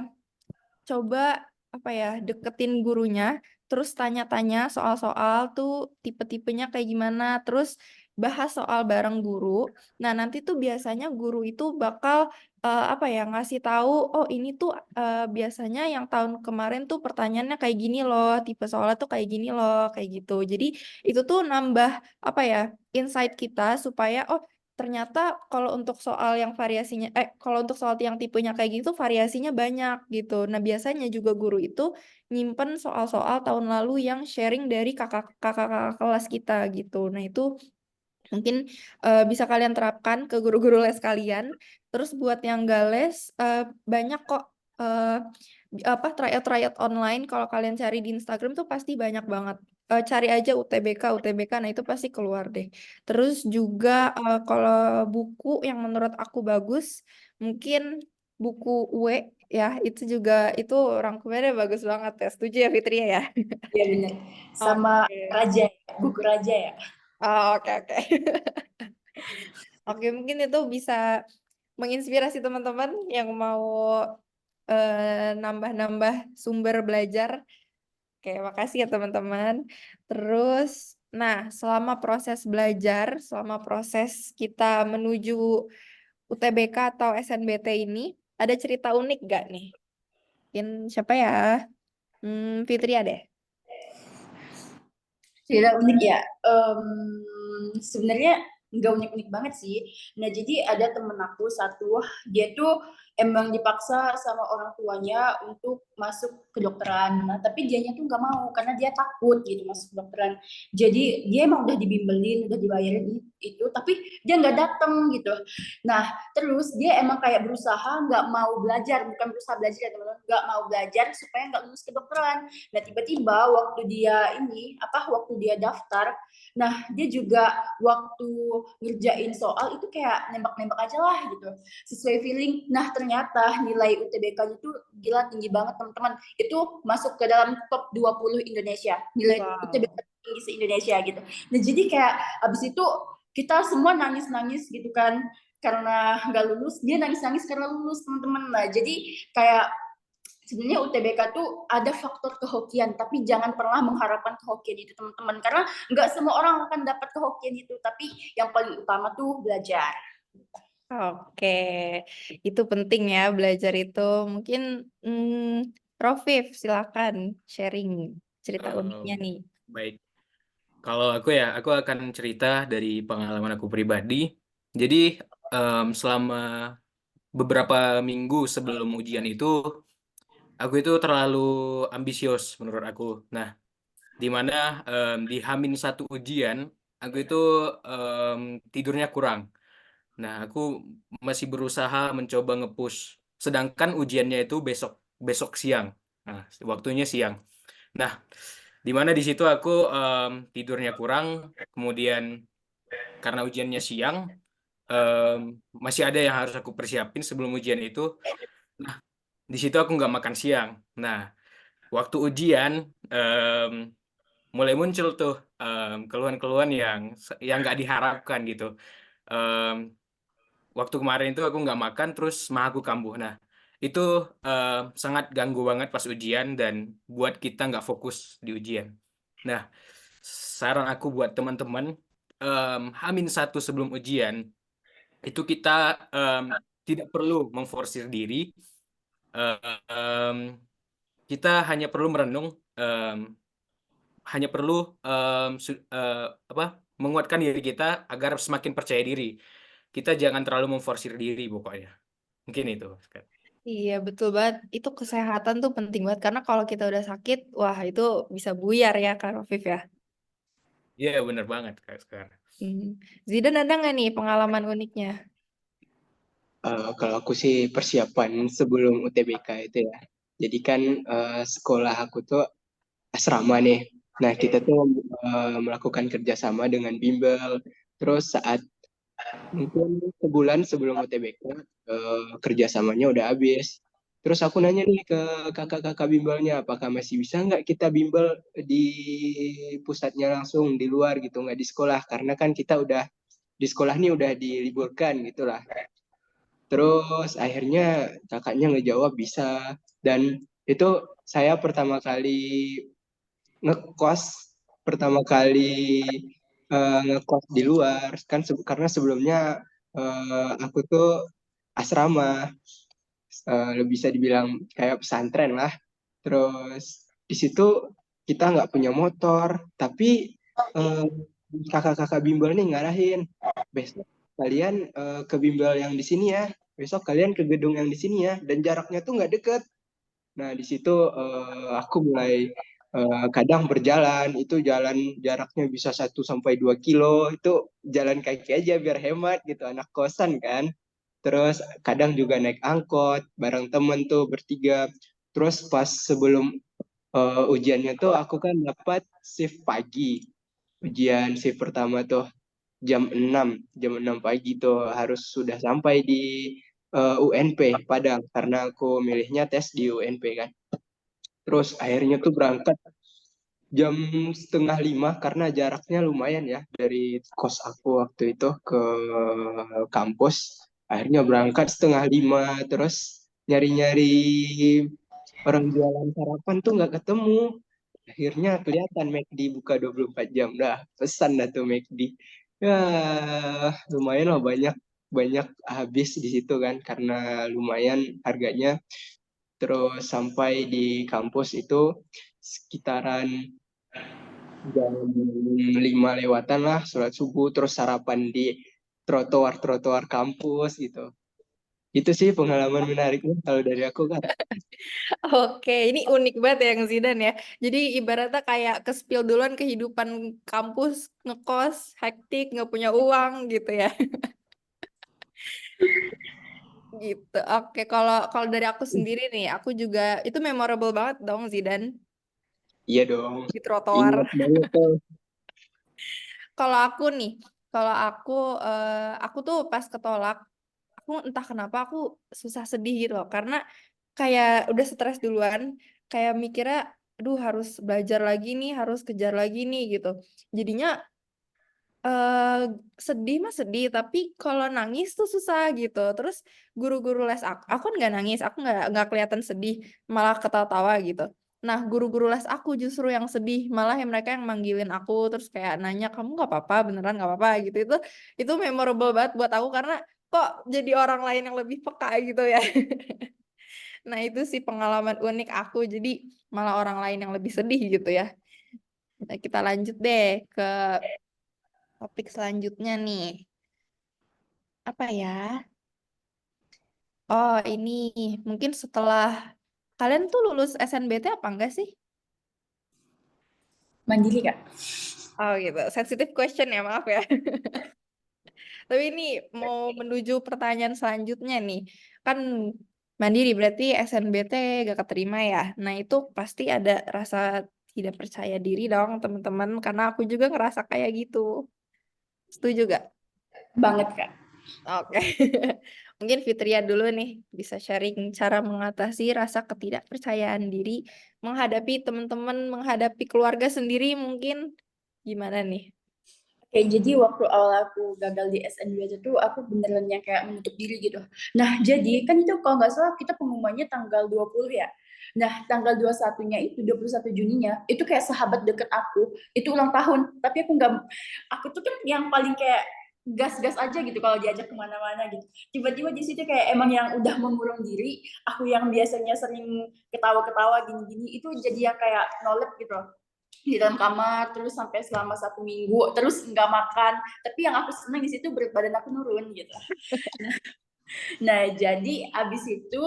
coba apa ya, deketin gurunya, terus tanya-tanya soal-soal tuh tipe-tipenya kayak gimana, terus bahas soal bareng guru. Nah, nanti tuh biasanya guru itu bakal apa ya, ngasih tahu, oh ini tuh biasanya yang tahun kemarin tuh pertanyaannya kayak gini loh, tipe soalnya tuh kayak gini loh, kayak gitu. Jadi itu tuh nambah apa ya, insight kita supaya oh ternyata kalau untuk soal yang tipenya kayak gitu variasinya banyak gitu. Nah, biasanya juga guru itu nyimpen soal-soal tahun lalu yang sharing dari kakak-kakak kelas kita gitu. Nah, itu mungkin bisa kalian terapkan ke guru-guru les kalian. Terus buat yang gak les, banyak kok eh, tryout online. Kalau kalian cari di Instagram tuh pasti banyak banget. Cari aja UTBK, nah itu pasti keluar deh. Terus juga kalau buku yang menurut aku bagus, mungkin buku UE ya, itu rangkumannya bagus banget ya. Setuju ya Fitri ya? Iya benar. Sama Oke. Raja, buku Raja ya. Oke, oke. Oke, mungkin itu bisa menginspirasi teman-teman yang mau nambah-nambah sumber belajar. Oke, makasih ya teman-teman. Terus, nah, selama proses kita menuju UTBK atau SNBT ini, ada cerita unik gak nih? Mungkin siapa ya? Fitria deh. Tidak unik ya. Sebenarnya nggak unik-unik banget sih. Nah, jadi ada temen aku satu, dia tuh emang dipaksa sama orang tuanya untuk masuk kedokteran. Nah, tapi dianya tuh nggak mau karena dia takut gitu masuk kedokteran. Jadi dia emang udah dibimbelin, udah dibayarin itu, tapi dia nggak dateng gitu. Nah, terus dia emang kayak berusaha nggak mau belajar, bukan berusaha belajar ya teman-teman, nggak mau belajar supaya nggak lulus kedokteran. Nah, tiba-tiba waktu dia daftar, nah dia juga waktu ngerjain soal itu kayak nembak-nembak aja lah gitu, sesuai feeling. Nah, ternyata nilai UTBK-nya tuh gila tinggi banget teman-teman. Itu masuk ke dalam top 20 Indonesia. Nilai UTBK tinggi se-Indonesia gitu. Nah, jadi kayak abis itu kita semua nangis-nangis gitu kan karena nggak lulus, dia nangis-nangis karena lulus teman-teman. Nah, jadi kayak sebenarnya UTBK tuh ada faktor kehokian, tapi jangan pernah mengharapkan kehokian itu teman-teman, karena nggak semua orang akan dapat kehokian itu, tapi yang paling utama tuh belajar. Oke, itu penting ya belajar itu. Mungkin Rofif, silakan sharing cerita uniknya nih. Baik. Kalau aku akan cerita dari pengalaman aku pribadi. Jadi selama beberapa minggu sebelum ujian itu, aku itu terlalu ambisius menurut aku. Nah, di mana di H-1 ujian, aku itu tidurnya kurang. Nah, aku masih berusaha mencoba nge-push. Sedangkan ujiannya itu besok besok siang. Nah, waktunya siang. Nah, di mana di situ aku tidurnya kurang, kemudian karena ujiannya siang, em, masih ada yang harus aku persiapin sebelum ujian itu. Nah, di situ aku nggak makan siang. Nah, waktu ujian em, mulai muncul tuh keluhan-keluhan yang nggak diharapkan gitu. Em, Waktu kemarin itu aku nggak makan, terus mah aku kambuh. Nah, itu sangat ganggu banget pas ujian dan buat kita nggak fokus di ujian. Nah, saran aku buat teman-teman, H-1 sebelum ujian, itu kita em, tidak perlu memforsir diri. Em, Kita hanya perlu merenung, em, hanya perlu apa, menguatkan diri kita agar semakin percaya diri. Kita jangan terlalu memforsir diri pokoknya. Mungkin itu. Iya, betul banget. Itu kesehatan tuh penting banget karena kalau kita udah sakit, wah itu bisa buyar ya Kak Rofif ya. Iya, bener banget Kak sekarang. Zidan ada nggak nih pengalaman uniknya? Kalau aku sih persiapan sebelum UTBK itu ya. Jadi kan sekolah aku tuh asrama nih. Nah, kita tuh melakukan kerjasama dengan bimbel. Terus saat mungkin sebulan sebelum UTBK, kerjasamanya udah habis. Terus aku nanya nih ke kakak-kakak bimbelnya, apakah masih bisa nggak kita bimbel di pusatnya langsung di luar gitu, nggak di sekolah? Karena kan kita udah di sekolah nih udah diliburkan gitu lah. Terus akhirnya kakaknya ngejawab bisa. Dan itu saya pertama kali ngekos, pertama kali ngekos di luar. Kan karena sebelumnya aku tuh asrama, bisa dibilang kayak pesantren lah. Terus di situ kita nggak punya motor, tapi eh, kakak-kakak bimbel nih ngarahin, besok kalian ke bimbel yang di sini ya, besok kalian ke gedung yang di sini ya, dan jaraknya tuh nggak deket. Nah di situ aku mulai kadang berjalan, itu jalan jaraknya bisa 1 sampai 2 kilo, itu jalan kaki aja biar hemat gitu, anak kosan kan. Terus kadang juga naik angkot bareng temen tuh bertiga. Terus pas sebelum ujiannya tuh aku kan dapat shift pagi. Ujian shift pertama tuh jam 6 pagi tuh harus sudah sampai di UNP Padang karena aku milihnya tes di UNP kan. Terus akhirnya tuh berangkat jam setengah 5 karena jaraknya lumayan ya dari kos aku waktu itu ke kampus. Akhirnya berangkat setengah 5 terus nyari-nyari orang jualan sarapan tuh nggak ketemu. Akhirnya kelihatan McD buka 24 jam. Dah, pesan dah tuh McD. Ya, lumayan lah banyak banyak habis di situ kan karena lumayan harganya. Terus sampai di kampus itu sekitaran jam 5 lewatan lah, sholat subuh, terus sarapan di trotoar-trotoar kampus gitu. Itu sih pengalaman menariknya kalau dari aku kan. Oke, ini unik banget ya yang Zidan ya. Jadi ibaratnya kayak ke-spill duluan kehidupan kampus, ngekos, hektik, nggak punya uang gitu ya. Gitu. Oke, kalau kalau dari aku sendiri nih, aku juga itu memorable banget dong Zidan Iya dong, di trotoar. ingat banget tuh. Kalau aku nih, kalau aku tuh pas ketolak, aku entah kenapa aku susah sedih gitu loh, karena kayak udah stres duluan, kayak mikirnya, aduh harus belajar lagi nih, harus kejar lagi nih gitu. Jadinya eh sedih mah sedih, tapi kalau nangis tuh susah gitu. Terus guru-guru les aku kan nggak nangis, aku nggak kelihatan sedih, malah ketawa-tawa gitu. Nah, guru-guru les aku justru yang sedih, malah yang mereka yang manggilin aku terus kayak nanya kamu nggak apa-apa, beneran nggak apa-apa gitu. Itu memorable banget buat aku karena kok jadi orang lain yang lebih peka gitu ya. Nah, itu sih pengalaman unik aku. Jadi malah orang lain yang lebih sedih gitu ya. Nah, kita lanjut deh ke topik selanjutnya nih. Apa ya? Oh, ini mungkin setelah kalian tuh lulus SNBT apa enggak sih? Mandiri Kak. Oh gitu, sensitive question ya, maaf ya. Tapi ini mau menuju pertanyaan selanjutnya nih. Kan mandiri berarti SNBT gak keterima ya. Nah, itu pasti ada rasa tidak percaya diri dong, teman-teman, karena aku juga ngerasa kayak gitu. Setuju gak? Banget Kak. Oke. Mungkin Fitria dulu nih bisa sharing cara mengatasi rasa ketidakpercayaan diri menghadapi teman-teman, menghadapi keluarga sendiri mungkin gimana nih? Oke, jadi waktu awal aku gagal di SNB itu aku beneran yang kayak menutup diri gitu. Nah, jadi kan itu kalau nggak salah kita pengumumannya tanggal 20 ya. Nah, tanggal 21-nya itu, 21 Juninya, itu kayak sahabat deket aku, itu ulang tahun. Tapi aku nggak, aku tuh kan yang paling kayak gas-gas aja gitu kalau diajak kemana-mana gitu. Tiba-tiba di situ kayak emang yang udah mengurung diri, aku yang biasanya sering ketawa-ketawa gini-gini, itu jadi yang kayak nolep gitu loh di dalam kamar terus sampai selama 1 minggu terus nggak makan, tapi yang aku senang di situ berat badan aku nurun gitu. Nah jadi abis itu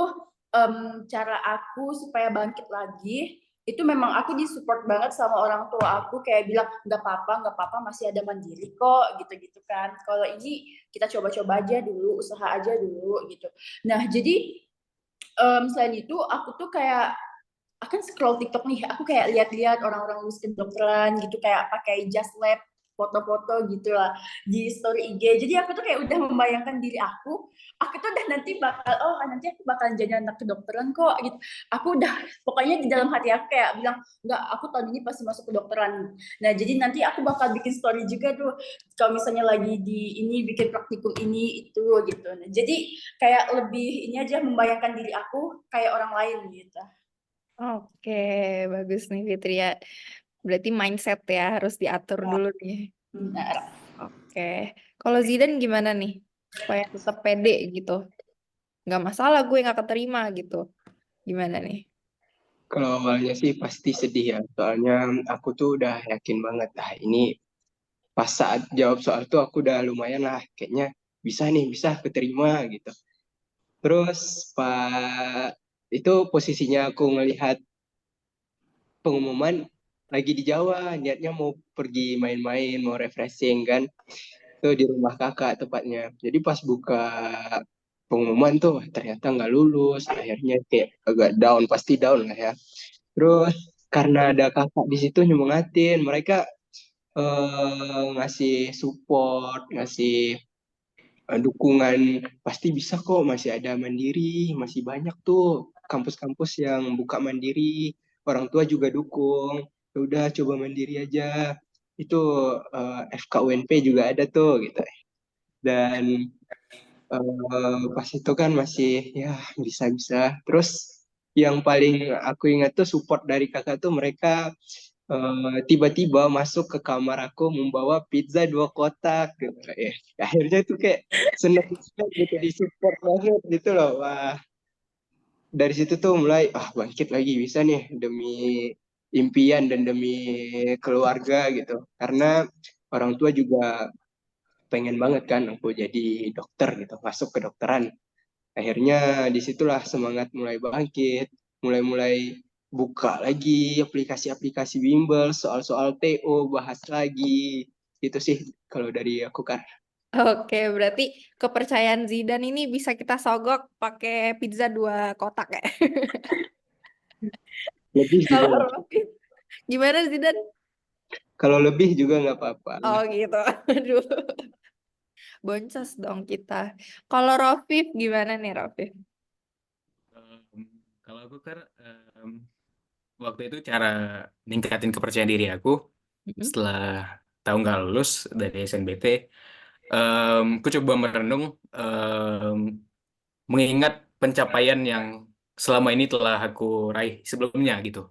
cara aku supaya bangkit lagi itu memang aku disupport banget sama orang tua aku, kayak bilang nggak apa-apa masih ada mandiri kok gitu-gitu kan. Kalau ini kita coba-coba aja dulu, usaha aja dulu gitu. Nah jadi selain itu aku tuh kayak akan scroll TikTok nih, aku kayak lihat-lihat orang-orang lulus kedokteran gitu kayak pakai just lab foto-foto gitu lah di story IG. Jadi aku tuh kayak udah membayangkan diri aku tuh udah nanti aku bakalan jadi anak kedokteran kok gitu. Aku udah pokoknya di dalam hati aku kayak bilang enggak, aku tahun ini pasti masuk kedokteran. Nah jadi nanti aku bakal bikin story juga tuh kalau misalnya lagi di ini bikin praktikum ini itu gitu. Nah, jadi kayak lebih ini aja membayangkan diri aku kayak orang lain gitu. Oke, bagus nih Fitria. Berarti mindset ya harus diatur dulu nih. Benar. Oke, kalau Zidan gimana nih? Supaya tetap pede gitu. Nggak masalah gue nggak keterima gitu. Gimana nih? Kalau awalnya sih pasti sedih ya, soalnya aku tuh udah yakin banget, ini pas saat jawab soal tuh aku udah lumayan lah, kayaknya bisa nih, bisa keterima gitu. Terus Pak itu posisinya aku ngelihat pengumuman lagi di Jawa, niatnya mau pergi main-main, mau refreshing kan, tuh di rumah kakak tepatnya. Jadi pas buka pengumuman tuh ternyata nggak lulus, akhirnya kayak agak down, pasti down lah ya. Terus karena ada kakak di situ nyemangatin, mereka ngasih support, ngasih dukungan, pasti bisa kok, masih ada mandiri, masih banyak tuh kampus-kampus yang buka mandiri, orang tua juga dukung. Ya udah coba mandiri aja. Itu FKUNP juga ada tuh gitu. Dan pas itu kan masih ya bisa-bisa. Terus yang paling aku ingat tuh support dari kakak tuh mereka tiba-tiba masuk ke kamar aku membawa pizza 2 kotak gitu. Akhirnya tuh kayak seneng banget gitu disupport banget gitu loh. Wah, dari situ tuh mulai bangkit lagi bisa nih demi impian dan demi keluarga gitu. Karena orang tua juga pengen banget kan aku jadi dokter gitu, masuk ke dokteran. Akhirnya disitulah semangat mulai bangkit, mulai-mulai buka lagi aplikasi-aplikasi bimbel, soal-soal TO, bahas lagi. Itu sih kalau dari aku kan. Oke, berarti kepercayaan Zidan ini bisa kita sogok pakai pizza 2 kotak ya. Lebih juga, Kalau Rofif, gimana Zidan? kalau lebih juga nggak apa-apa. Oh gitu. Aduh, boncos dong kita. Kalau Rofif gimana nih Rofif? Kalau aku kan waktu itu cara ningkatin kepercayaan diri aku Mm-mm. setelah tahu nggak lulus dari SNBT, aku coba merenung, mengingat pencapaian yang selama ini telah aku raih sebelumnya gitu.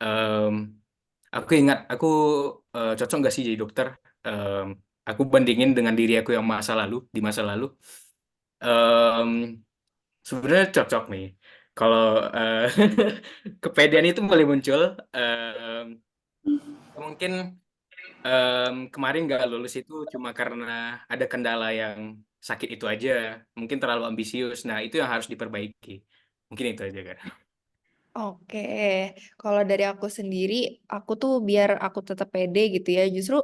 Em, aku ingat aku cocok nggak sih jadi dokter. Em, aku bandingin dengan diri aku yang di masa lalu. Em, Sebenarnya cocok nih. Kalau eh, kepedean itu mulai muncul. em, Mungkin kemarin nggak lulus itu cuma karena ada kendala yang sakit itu aja. Mungkin terlalu ambisius. Nah, itu yang harus diperbaiki. Mungkin itu aja kan. Oke, kalau dari aku sendiri, aku tuh biar aku tetap pede gitu ya. Justru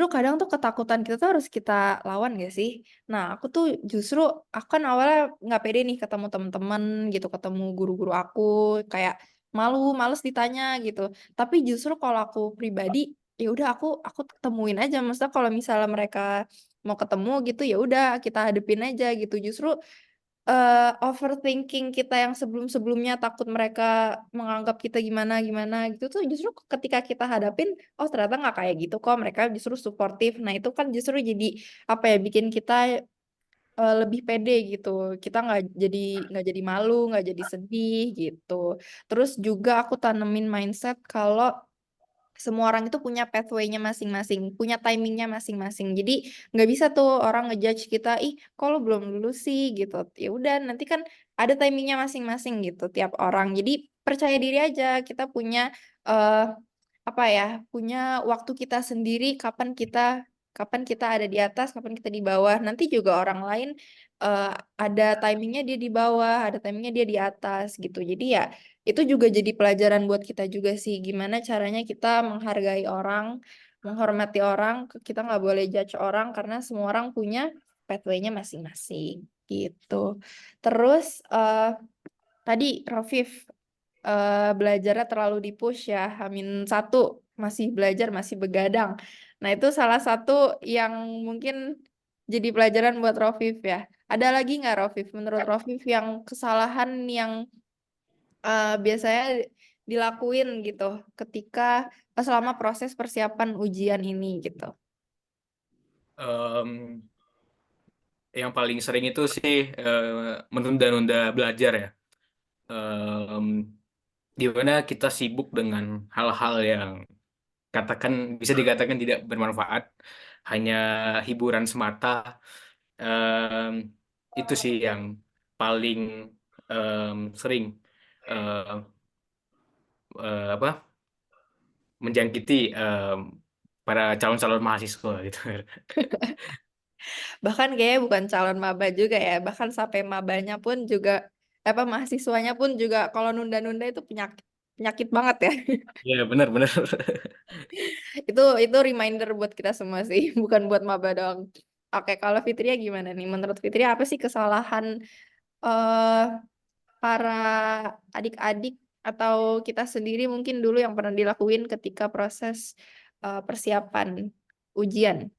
kadang tuh ketakutan kita tuh harus kita lawan gak sih? Nah, aku tuh justru aku kan awalnya nggak pede nih ketemu teman-teman gitu, ketemu guru-guru aku, kayak males ditanya gitu. Tapi justru kalau aku pribadi, ya udah aku ketemuin aja. Maksudnya kalau misalnya mereka mau ketemu gitu, ya udah kita hadepin aja gitu. Justru overthinking kita yang sebelum-sebelumnya takut mereka menganggap kita gimana-gimana gitu tuh justru ketika kita hadapin, oh ternyata nggak kayak gitu kok, mereka justru suportif. Nah itu kan justru jadi apa ya, bikin kita lebih pede gitu. Kita nggak jadi malu, nggak jadi sedih gitu. Terus juga aku tanemin mindset kalau semua orang itu punya pathway-nya masing-masing, punya timingnya masing-masing. Jadi nggak bisa tuh orang ngejudge kita, ih kok lu belum lulus sih gitu. Ya udah nanti kan ada timingnya masing-masing gitu tiap orang. Jadi percaya diri aja, kita punya eh apa ya, punya waktu kita sendiri kapan kita kapan kita ada di atas, kapan kita di bawah. Nanti juga orang lain ada timingnya dia di bawah, ada timingnya dia di atas gitu. Jadi ya itu juga jadi pelajaran buat kita juga sih, gimana caranya kita menghargai orang, menghormati orang. Kita nggak boleh judge orang karena semua orang punya pathway-nya masing-masing gitu. Terus tadi Rafif belajarnya terlalu di-push ya, H-1 masih belajar, masih begadang. Nah, itu salah satu yang mungkin jadi pelajaran buat Rafif ya. Ada lagi nggak Rafif? Menurut Rafif yang kesalahan yang biasanya dilakuin gitu ketika selama proses persiapan ujian ini gitu. Em, yang paling sering itu sih menunda-nunda belajar ya. Em, di mana kita sibuk dengan hal-hal yang bisa dikatakan tidak bermanfaat, hanya hiburan semata. Em, itu sih yang paling sering em, apa menjangkiti para calon-calon mahasiswa gitu. Bahkan kayaknya bukan calon maba juga ya, bahkan sampai mabanya pun juga apa mahasiswanya pun juga kalau nunda-nunda itu penyakit penyakit banget ya. Ya benar-benar. Itu reminder buat kita semua sih, bukan buat maba doang. Oke, kalau Fitria gimana nih? Menurut Fitria apa sih kesalahan eh para adik-adik atau kita sendiri mungkin dulu yang pernah dilakuin ketika proses persiapan ujian?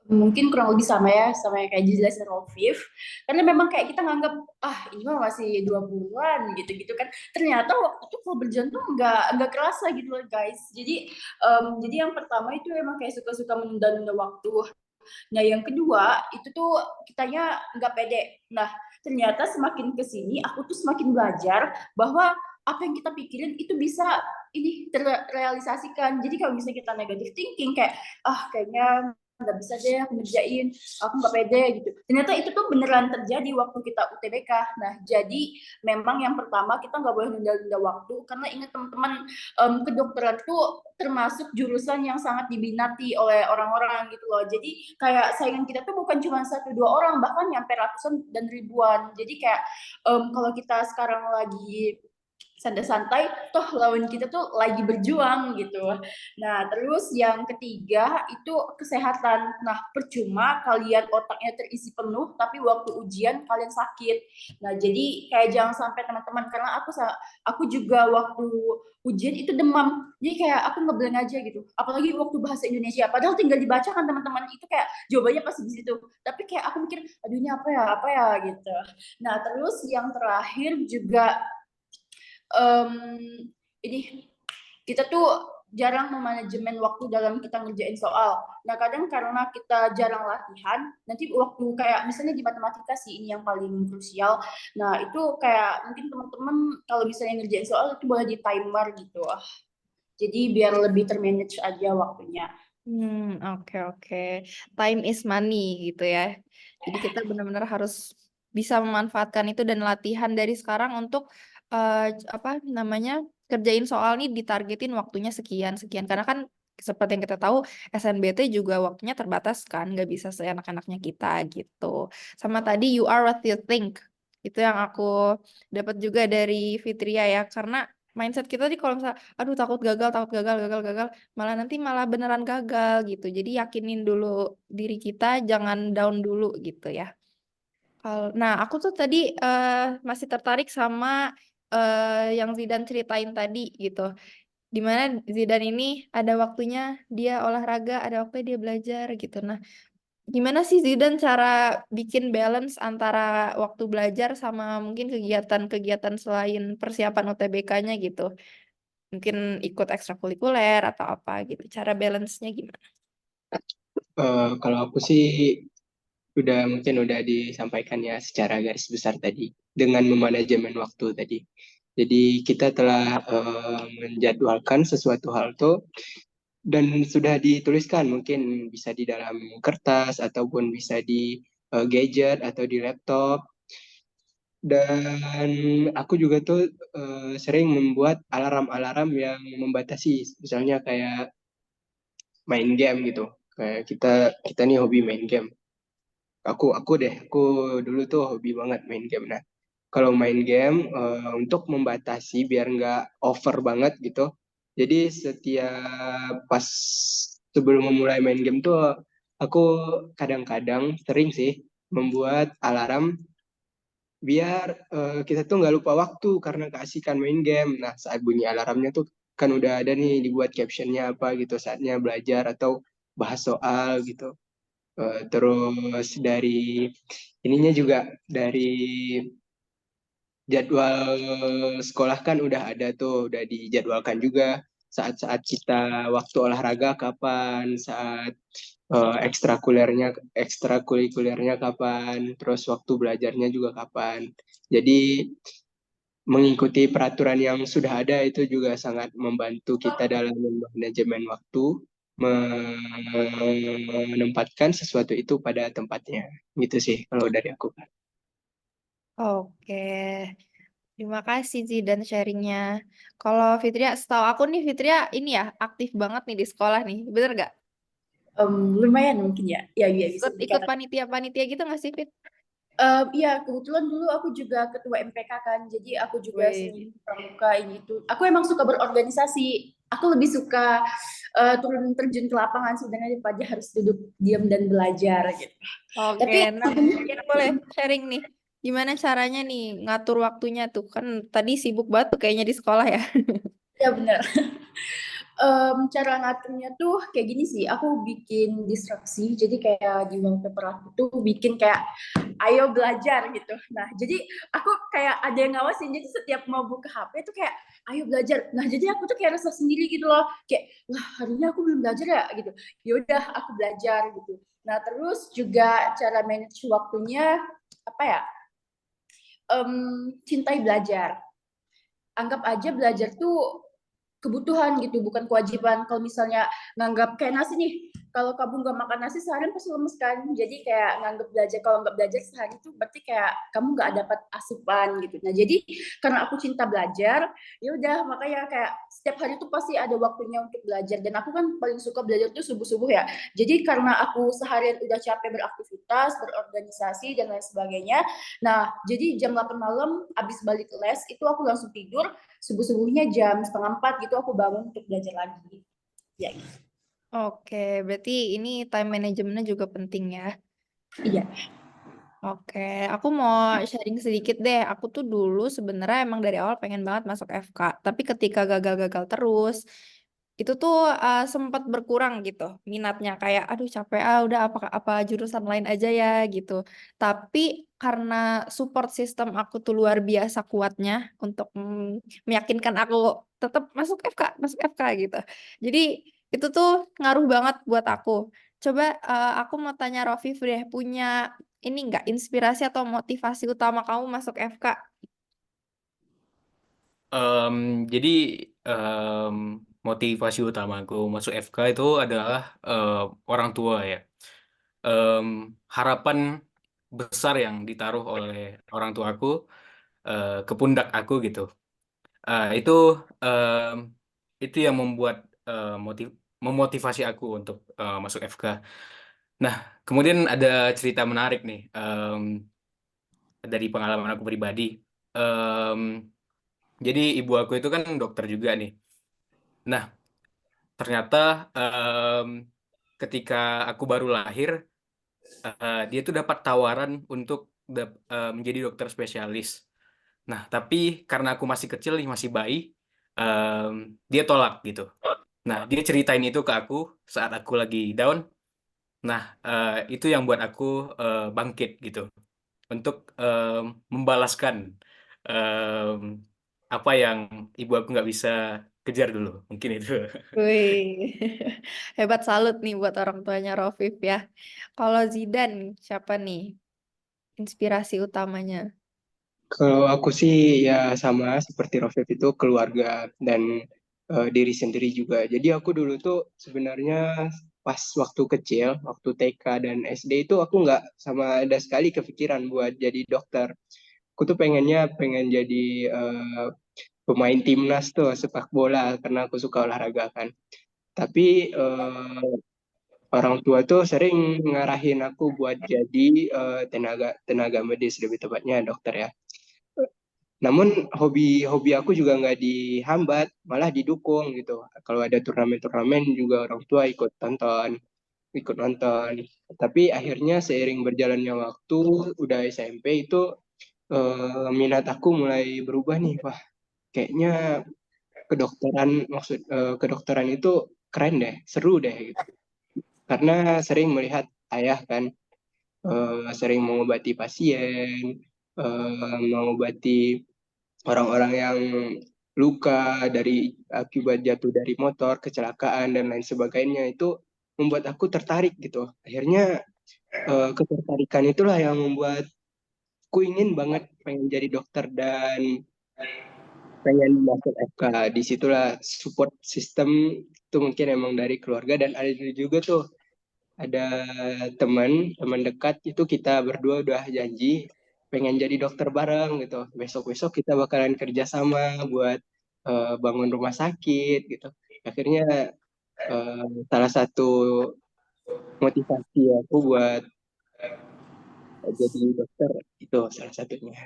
Mungkin kurang lebih sama ya, sama yang kayak dijelasin Rofif. Karena memang kayak kita nganggap, ini mah masih 2 bulan gitu-gitu kan. Ternyata waktu itu kalau berjalan tuh nggak kerasa gitu loh guys. Jadi yang pertama itu emang kayak suka-suka menunda-nunda waktu. Nah, yang kedua itu tuh kitanya nggak pede. Nah, ternyata semakin kesini aku tuh semakin belajar bahwa apa yang kita pikirin itu bisa ini terrealisasikan. Jadi kalau misalnya kita negative thinking kayak kayaknya nggak bisa deh aku ngerjain, aku nggak pede gitu. Ternyata itu tuh beneran terjadi waktu kita UTBK. Nah, jadi memang yang pertama kita nggak boleh nunda-nunda waktu karena ingat teman-teman, kedokteran tuh termasuk jurusan yang sangat diminati oleh orang-orang gitu loh. Jadi kayak saingan kita tuh bukan cuma 1-2 orang, bahkan nyampe ratusan dan ribuan. Jadi kayak kalau kita sekarang lagi santai-santai, toh lawan kita tuh lagi berjuang gitu. Nah, terus yang ketiga itu kesehatan. Nah, percuma kalian otaknya terisi penuh, tapi waktu ujian kalian sakit. Nah, jadi kayak jangan sampai teman-teman, karena aku juga waktu ujian itu demam. Jadi kayak aku ngeblank aja gitu. Apalagi waktu bahasa Indonesia. Padahal tinggal dibaca kan teman-teman, itu kayak jawabannya pasti di situ. Tapi kayak aku mikir, aduh ini apa ya gitu. Nah, terus yang terakhir juga ini kita tuh jarang memanajemen waktu dalam kita ngerjain soal. Nah, kadang karena kita jarang latihan, nanti waktu kayak misalnya di matematika sih ini yang paling krusial. Nah, itu kayak mungkin teman-teman kalau misalnya ngerjain soal itu boleh di timer gitu. Jadi biar lebih termanage aja waktunya. Oke oke. Time is money gitu ya. Jadi kita benar-benar harus bisa memanfaatkan itu dan latihan dari sekarang untuk apa namanya kerjain soal nih ditargetin waktunya sekian sekian karena kan seperti yang kita tahu SNBT juga waktunya terbatas kan, nggak bisa seenak-enaknya kita gitu. Sama tadi you are what you think. Itu yang aku dapat juga dari Fitria ya karena mindset kita nih kalau misalnya aduh takut gagal, gagal malah nanti malah beneran gagal gitu. Jadi yakinin dulu diri kita, jangan down dulu gitu ya. Nah, aku tuh tadi masih tertarik sama yang Zidan ceritain tadi gitu. Dimana Zidan ini ada waktunya dia olahraga, ada waktunya dia belajar gitu. Nah, gimana sih Zidan cara bikin balance antara waktu belajar sama mungkin kegiatan-kegiatan selain persiapan UTBK-nya gitu? Mungkin ikut ekstrakurikuler atau apa gitu. Cara balance-nya gimana? Kalau aku sih mungkin udah disampaikan ya secara garis besar tadi dengan memanajemen waktu tadi. Jadi kita telah menjadwalkan sesuatu hal tuh dan sudah dituliskan mungkin bisa di dalam kertas ataupun bisa di gadget atau di laptop. Dan aku juga tuh sering membuat alarm-alarm yang membatasi, misalnya kayak main game gitu. Kayak kita nih hobi main game. Aku dulu tuh hobi banget main game. Nah, kalau main game untuk membatasi biar nggak over banget gitu. Jadi setiap pas sebelum memulai main game tuh aku kadang-kadang sering sih membuat alarm biar kita tuh nggak lupa waktu karena keasikan main game. Nah, saat bunyi alarmnya tuh kan udah ada nih dibuat captionnya apa gitu saatnya belajar atau bahas soal gitu. Terus dari ininya juga dari jadwal sekolah kan udah ada tuh, udah dijadwalkan juga saat-saat kita waktu olahraga kapan, saat ekstrakurikulernya kapan, terus waktu belajarnya juga kapan. Jadi mengikuti peraturan yang sudah ada itu juga sangat membantu kita dalam manajemen waktu, menempatkan sesuatu itu pada tempatnya. Gitu sih kalau dari aku. Oke, terima kasih Zidan sharingnya. Kalau Fitria, setahu aku nih Fitria ini ya aktif banget nih di sekolah nih, bener gak? Lumayan mungkin ya. Ya, iya bisa Ikut dikatakan. panitia-panitia gitu gak sih Fit? Iya, kebetulan dulu aku juga ketua MPK kan, jadi aku juga sering Wih. pramuka ini itu. Aku emang suka berorganisasi. Aku lebih suka turun terjun ke lapangan sebenarnya daripada harus duduk diam dan belajar gitu. Oke, Tapi nah mungkin boleh sharing nih. Gimana caranya nih ngatur waktunya tuh? Kan tadi sibuk banget tuh kayaknya di sekolah ya. ya benar. Cara ngaturnya tuh kayak gini sih, aku bikin distraksi, jadi kayak di wallpaper aku tuh bikin kayak ayo belajar gitu. Nah, jadi aku kayak ada yang ngawasin, jadi setiap mau buka HP tuh kayak ayo belajar. Nah, jadi aku tuh kayak rasa sendiri gitu loh, kayak wah hari ini aku belum belajar ya gitu. Ya udah aku belajar gitu. Nah, terus juga cara manage waktunya apa ya? Cintai belajar. Anggap aja belajar tuh kebutuhan gitu, bukan kewajiban. Kalau misalnya nganggap kayak nasi nih, kalau kamu nggak makan nasi seharian pasti lemes kan. Jadi kayak nganggap belajar, kalau nggak belajar sehari itu berarti kayak kamu nggak dapat asupan gitu. Nah jadi karena aku cinta belajar, ya udah makanya kayak setiap hari tuh pasti ada waktunya untuk belajar. Dan aku kan paling suka belajar tuh subuh-subuh ya. Jadi karena aku seharian udah capek beraktivitas, berorganisasi dan lain sebagainya. Nah jadi jam 8 malam abis balik les itu aku langsung tidur, subuh-subuhnya jam 3:30 gitu aku bangun untuk belajar lagi. Ya, Oke, berarti ini time managementnya juga penting ya. iya. Oke, aku mau sharing sedikit deh. Aku tuh dulu sebenarnya emang dari awal pengen banget masuk FK, tapi ketika gagal-gagal terus, itu tuh sempat berkurang gitu minatnya. Kayak, aduh capek udah apa jurusan lain aja ya gitu. Tapi karena support system aku tuh luar biasa kuatnya untuk meyakinkan aku tetap masuk FK gitu. Jadi itu tuh ngaruh banget buat aku. Coba aku mau tanya Rofif deh, punya ini enggak inspirasi atau motivasi utama kamu masuk FK? Jadi em, motivasi utamaku masuk FK itu adalah orang tua ya. Em, Harapan besar yang ditaruh oleh orang tuaku ke pundak aku gitu. Itu em, itu yang membuat memotivasi aku untuk masuk FK. Nah, kemudian ada cerita menarik nih dari pengalaman aku pribadi. Em, jadi ibu aku itu kan dokter juga nih. Nah, ternyata em, ketika aku baru lahir, dia tuh dapat tawaran untuk menjadi dokter spesialis. Nah, tapi karena aku masih kecil nih, masih bayi, em, dia tolak gitu. Nah, dia ceritain itu ke aku saat aku lagi down. Nah, itu yang buat aku bangkit gitu untuk membalaskan em, apa yang ibu aku nggak bisa kejar dulu. Mungkin itu. Wih, hebat salut nih buat orang tuanya Rofif ya. Kalau Zidan, siapa nih inspirasi utamanya? Kalau aku sih ya sama seperti Rofif itu keluarga dan diri sendiri juga. Jadi aku dulu tuh sebenarnya pas waktu kecil, waktu TK dan SD itu aku nggak sama ada sekali kepikiran buat jadi dokter. Aku tuh pengen jadi pemain timnas tuh sepak bola karena aku suka olahraga kan. Tapi orang tua tuh sering ngarahin aku buat jadi tenaga medis, lebih tepatnya dokter ya. Namun hobi aku juga nggak dihambat, malah didukung gitu. Kalau ada turnamen-turnamen juga orang tua ikut nonton. Tapi akhirnya seiring berjalannya waktu, udah SMP itu minat aku mulai berubah nih. Wah, kayaknya kedokteran itu keren deh, seru deh gitu. Karena sering melihat ayah kan sering mengobati pasien, mengobati orang-orang yang luka dari akibat jatuh dari motor, kecelakaan dan lain sebagainya. Itu membuat aku tertarik gitu. Akhirnya ketertarikan itulah yang membuat aku ingin banget pengen jadi dokter dan pengen masuk FK. Disitulah support system itu mungkin emang dari keluarga, dan ada juga tuh ada teman dekat itu, kita berdua udah janji pengen jadi dokter bareng gitu. Besok-besok kita bakalan kerja sama buat bangun rumah sakit gitu. Akhirnya salah satu motivasi aku buat jadi dokter itu salah satunya.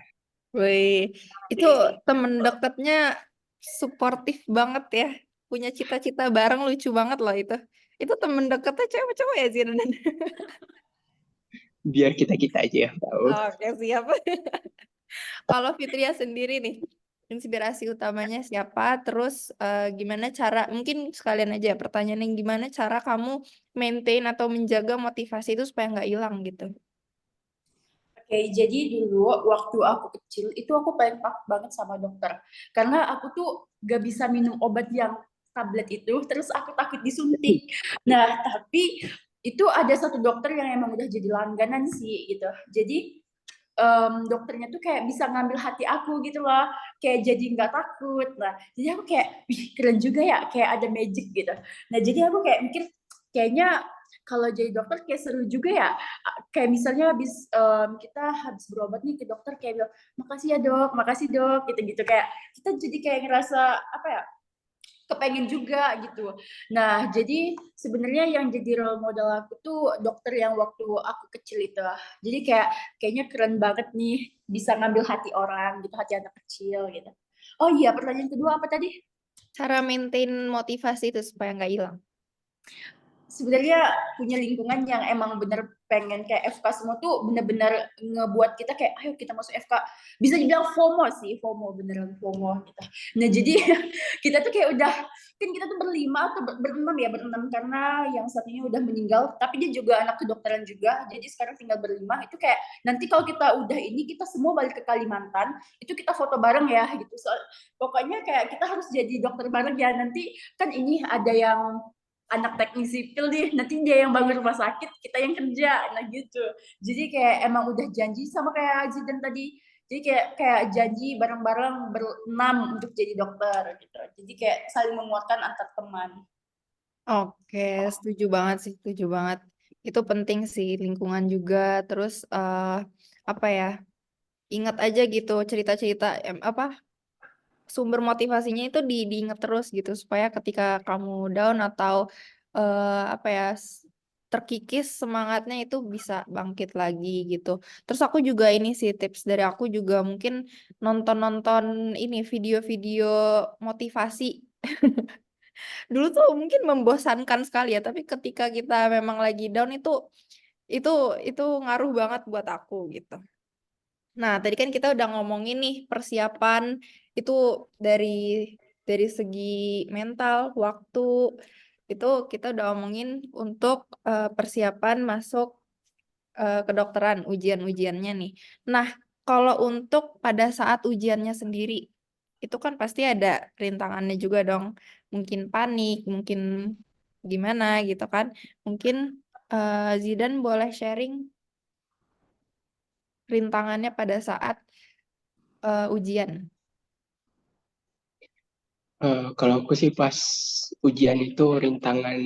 Wih, itu temen dekatnya suportif banget ya. Punya cita-cita bareng lucu banget loh itu. Itu temen dekatnya cewek-cewek ya Zidan? Biar kita aja yang tahu. Oke, siap. Kalau Fitria sendiri nih, inspirasi utamanya siapa? Terus gimana cara, mungkin sekalian aja pertanyaannya, gimana cara kamu maintain atau menjaga motivasi itu supaya nggak hilang gitu? Oke, jadi dulu waktu aku kecil itu aku paling takut banget sama dokter. Karena aku tuh gak bisa minum obat yang tablet itu, terus aku takut disuntik. Nah, tapi itu ada satu dokter yang emang udah jadi langganan sih gitu. Jadi dokternya tuh kayak bisa ngambil hati aku gitu loh, kayak jadi nggak takut. Nah, jadi aku kayak, wih keren juga ya, kayak ada magic gitu. Nah, jadi aku kayak mikir, kayaknya kalau jadi dokter kayak seru juga ya. Kayak misalnya kita habis berobat nih ke dokter kayak bilang, makasih ya dok, gitu-gitu. Kayak kita jadi kayak ngerasa apa ya, kepengen juga gitu. Nah, jadi sebenarnya yang jadi role model aku tuh dokter yang waktu aku kecil itu. Jadi kayaknya keren banget nih bisa ngambil hati orang gitu, hati anak kecil gitu. Oh iya, pertanyaan kedua apa tadi? Cara maintain motivasi itu supaya nggak hilang. Sebenarnya punya lingkungan yang emang bener pengen kayak FK semua tuh bener-bener ngebuat kita kayak ayo kita masuk FK. Bisa dibilang FOMO sih, FOMO beneran FOMO gitu. Nah jadi kita tuh kayak udah, kan kita tuh berlima atau berenam karena yang satunya udah meninggal, tapi dia juga anak kedokteran juga, jadi sekarang tinggal berlima. Itu kayak nanti kalau kita udah ini, kita semua balik ke Kalimantan, itu kita foto bareng ya gitu. Pokoknya kayak kita harus jadi dokter bareng ya, nanti kan ini ada yang anak teknik sipil nih, nanti dia yang bangun rumah sakit, kita yang kerja, nah gitu. Jadi kayak emang udah janji sama kayak Zidan tadi, jadi kayak janji bareng-bareng berenam untuk jadi dokter gitu. Jadi kayak saling menguatkan antar teman. Oke, setuju banget sih, setuju banget. Itu penting sih, lingkungan juga. Terus apa ya? Ingat aja gitu cerita-cerita sumber motivasinya itu diingat terus gitu supaya ketika kamu down atau apa ya terkikis semangatnya itu bisa bangkit lagi gitu. Terus aku juga ini sih tips dari aku juga mungkin nonton-nonton ini video-video motivasi. Dulu tuh mungkin membosankan sekali ya, tapi ketika kita memang lagi down itu itu ngaruh banget buat aku gitu. Nah, tadi kan kita udah ngomongin nih persiapan itu dari dari segi mental, waktu itu kita udah ngomongin untuk persiapan masuk kedokteran, ujian-ujiannya nih. Nah, kalau untuk pada saat ujiannya sendiri, itu kan pasti ada rintangannya juga dong. Mungkin panik, mungkin gimana gitu kan. Mungkin Zidan boleh sharing rintangannya pada saat ujian. Kalau aku sih pas ujian itu rintangan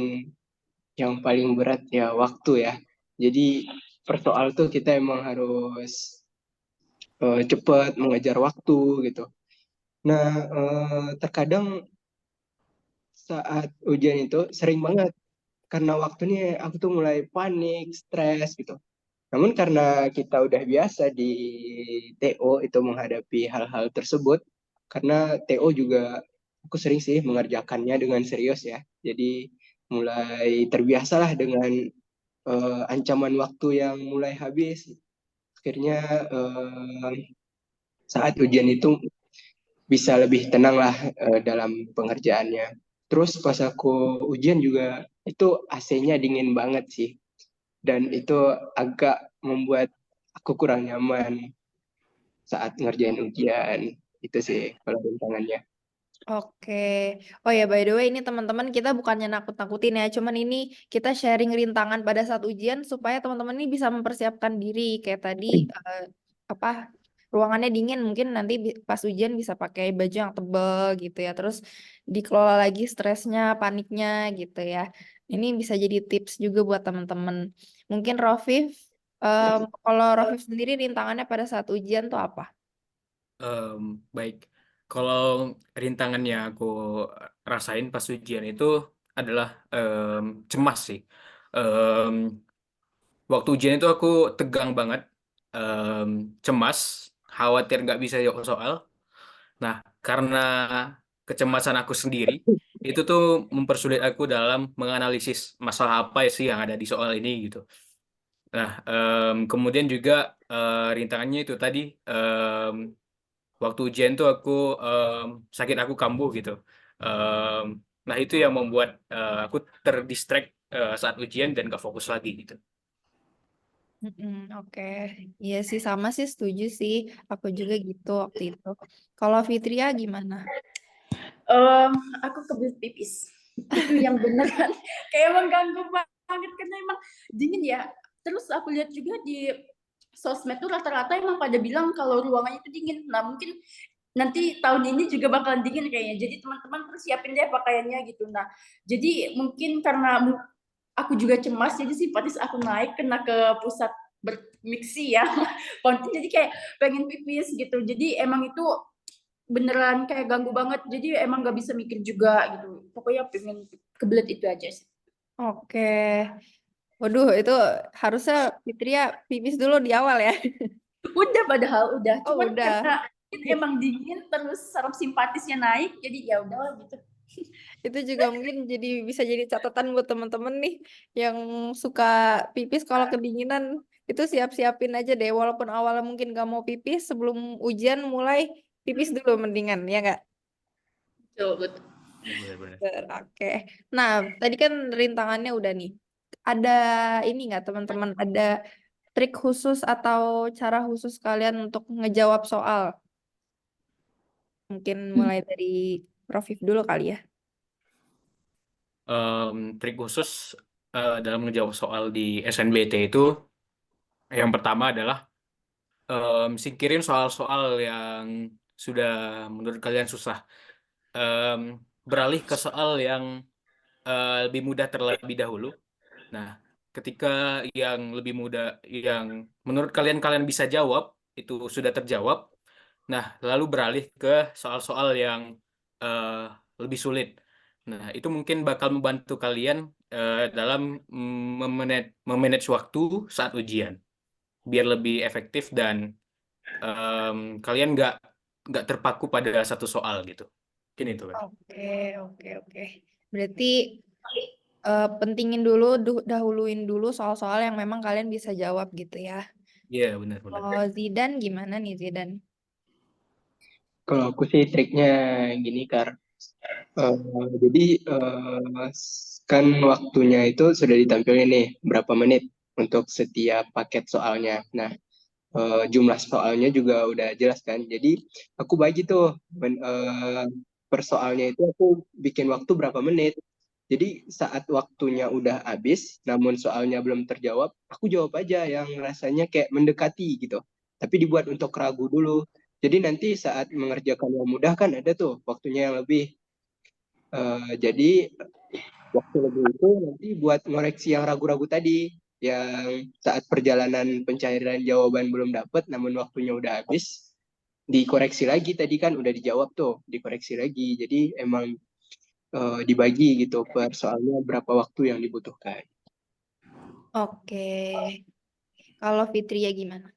yang paling berat ya waktu ya. Jadi per soal tuh kita emang harus cepat mengejar waktu gitu. Nah, terkadang saat ujian itu sering banget karena waktunya aku tuh mulai panik, stres gitu. Namun karena kita udah biasa di TO itu menghadapi hal-hal tersebut, karena TO juga aku sering sih mengerjakannya dengan serius ya. Jadi mulai terbiasalah dengan ancaman waktu yang mulai habis. Akhirnya saat ujian itu bisa lebih tenang lah dalam pengerjaannya. Terus pas aku ujian juga itu AC-nya dingin banget sih. Dan itu agak membuat aku kurang nyaman saat ngerjain ujian. Itu sih kalau tantangannya. Oke. Oh ya, by the way, ini teman-teman kita bukannya nakut-nakutin ya, cuman ini kita sharing rintangan pada saat ujian supaya teman-teman ini bisa mempersiapkan diri. Kayak tadi apa ruangannya dingin, mungkin nanti pas ujian bisa pakai baju yang tebal gitu ya. Terus dikelola lagi stresnya, paniknya gitu ya. Ini bisa jadi tips juga buat teman-teman. Mungkin Rofif, kalau Rofif sendiri rintangannya pada saat ujian tuh apa? Baik, kalau rintangan yang aku rasain pas ujian itu adalah cemas sih. Em, Waktu ujian itu aku tegang banget, em, cemas, khawatir nggak bisa jawab soal. Nah, karena kecemasan aku sendiri, itu tuh mempersulit aku dalam menganalisis masalah apa sih yang ada di soal ini gitu. Nah, kemudian juga rintangannya itu tadi, em, waktu ujian tuh aku sakit, aku kambuh gitu. Em, nah, itu yang membuat aku terdistract saat ujian dan gak fokus lagi gitu. Oke, iya sih sama sih setuju sih. Aku juga gitu waktu itu. Kalau Fitria gimana? Em, aku kebelet pipis. Itu yang beneran kayak mengganggu banget karena emang dingin ya. Terus aku lihat juga di sosmed tuh rata-rata emang pada bilang kalau ruangannya itu dingin. Nah, mungkin nanti tahun ini juga bakalan dingin kayaknya. Jadi teman-teman persiapin deh pakaiannya gitu. Nah, jadi mungkin karena aku juga cemas, jadi simpatis aku naik kena ke pusat bermiksi ya. Konten jadi kayak pengen pipis gitu. Jadi emang itu beneran kayak ganggu banget. Jadi emang nggak bisa mikir juga gitu. Pokoknya pengen kebelet itu aja sih. Oke. Waduh, itu harusnya Fitria pipis dulu di awal ya. Udah padahal udah, Oh, cuman udah. karena emang dingin terus saraf simpatisnya naik, jadi ya udahlah gitu. Itu juga mungkin jadi bisa jadi catatan buat teman-teman nih yang suka pipis kalau kedinginan. Itu siap-siapin aja deh. Walaupun awalnya mungkin gak mau pipis, sebelum ujian mulai pipis dulu mendingan, ya nggak? Betul, betul. Benar-benar. Oke. Nah, tadi kan rintangannya udah nih. Ada ini nggak teman-teman? Ada trik khusus atau cara khusus kalian untuk ngejawab soal? Mungkin mulai dari Rofif dulu kali ya. Trik khusus dalam menjawab soal di SNBT itu yang pertama adalah singkirin soal-soal yang sudah menurut kalian susah. Em, Beralih ke soal yang lebih mudah terlebih dahulu. Nah, ketika yang lebih mudah, yang menurut kalian bisa jawab, itu sudah terjawab. Nah, lalu beralih ke soal-soal yang eh, lebih sulit. Nah, itu mungkin bakal membantu kalian dalam memanage waktu saat ujian, biar lebih efektif dan kalian nggak terpaku pada satu soal gitu. Mungkin itu kan. Oke, oke, oke. Berarti pentingin dulu, dahuluin dulu soal-soal yang memang kalian bisa jawab gitu ya. Iya, benar-benar. Kalau Zidan gimana nih Zidan? Kalau aku sih triknya gini, Kar. Eh, jadi kan waktunya itu sudah ditampilin nih berapa menit untuk setiap paket soalnya. Nah, jumlah soalnya juga udah jelas kan. Jadi aku bagi tuh per soalnya itu aku bikin waktu berapa menit. Jadi saat waktunya udah habis, namun soalnya belum terjawab, aku jawab aja yang rasanya kayak mendekati gitu. Tapi dibuat untuk ragu dulu. Jadi nanti saat mengerjakan yang mudah kan ada tuh waktunya yang lebih. Jadi waktu lebih itu nanti buat ngoreksi yang ragu-ragu tadi, yang saat perjalanan pencairan jawaban belum dapet, namun waktunya udah habis, dikoreksi lagi tadi kan udah dijawab tuh, dikoreksi lagi. Jadi emang dibagi gitu per soalnya berapa waktu yang dibutuhkan. Oke. Kalau Fitria gimana?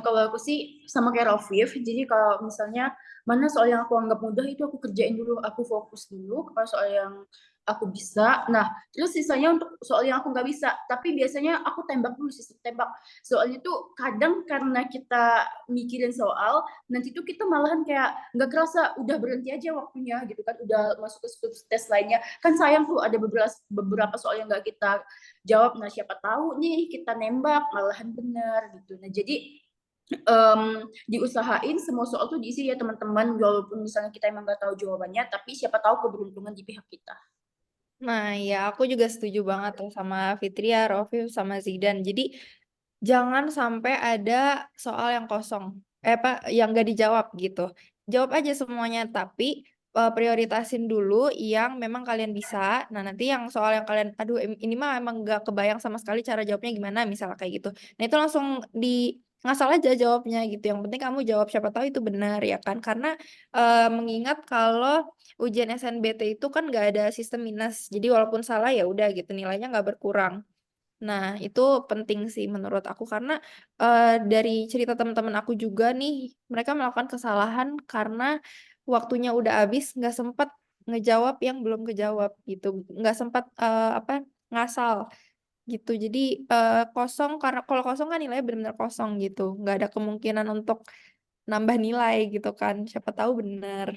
Kalau aku sih sama kayak Rafif, jadi kalau misalnya mana soal yang aku anggap mudah itu aku kerjain dulu, aku fokus dulu kepada soal yang aku bisa. Nah, terus sisanya untuk soal yang aku nggak bisa, tapi biasanya aku tembak dulu, sistem tembak. Soalnya tuh kadang karena kita mikirin soal, nanti tuh kita malahan kayak nggak kerasa udah berhenti aja waktunya gitu kan, udah masuk ke tes lainnya. Kan sayang tuh ada beberapa soal yang nggak kita jawab. Nah, siapa tahu nih kita nembak malahan benar gitu. Nah, jadi diusahain semua soal tuh diisi ya teman-teman, walaupun misalnya kita emang nggak tahu jawabannya, tapi siapa tahu keberuntungan di pihak kita. Nah, ya aku juga setuju banget tuh sama Fitria, Rofif, sama Zidan. Jadi jangan sampai ada soal yang kosong, yang gak dijawab gitu. Jawab aja semuanya, tapi prioritasin dulu yang memang kalian bisa. Nah, nanti yang soal yang kalian, aduh ini mah emang gak kebayang sama sekali cara jawabnya gimana, misalnya kayak gitu. Nah, itu langsung ngasal aja jawabnya gitu. Yang penting kamu jawab, siapa tahu itu benar ya kan. Karena mengingat kalau ujian SNBT itu kan nggak ada sistem minus. Jadi walaupun salah ya udah gitu, nilainya nggak berkurang. Nah, itu penting sih menurut aku karena dari cerita teman-teman aku juga nih, mereka melakukan kesalahan karena waktunya udah habis, nggak sempat ngejawab yang belum kejawab gitu, nggak sempat ngasal gitu. Jadi kosong karena kalau kosong kan nilainya benar-benar kosong gitu, nggak ada kemungkinan untuk nambah nilai gitu kan. Siapa tahu benar.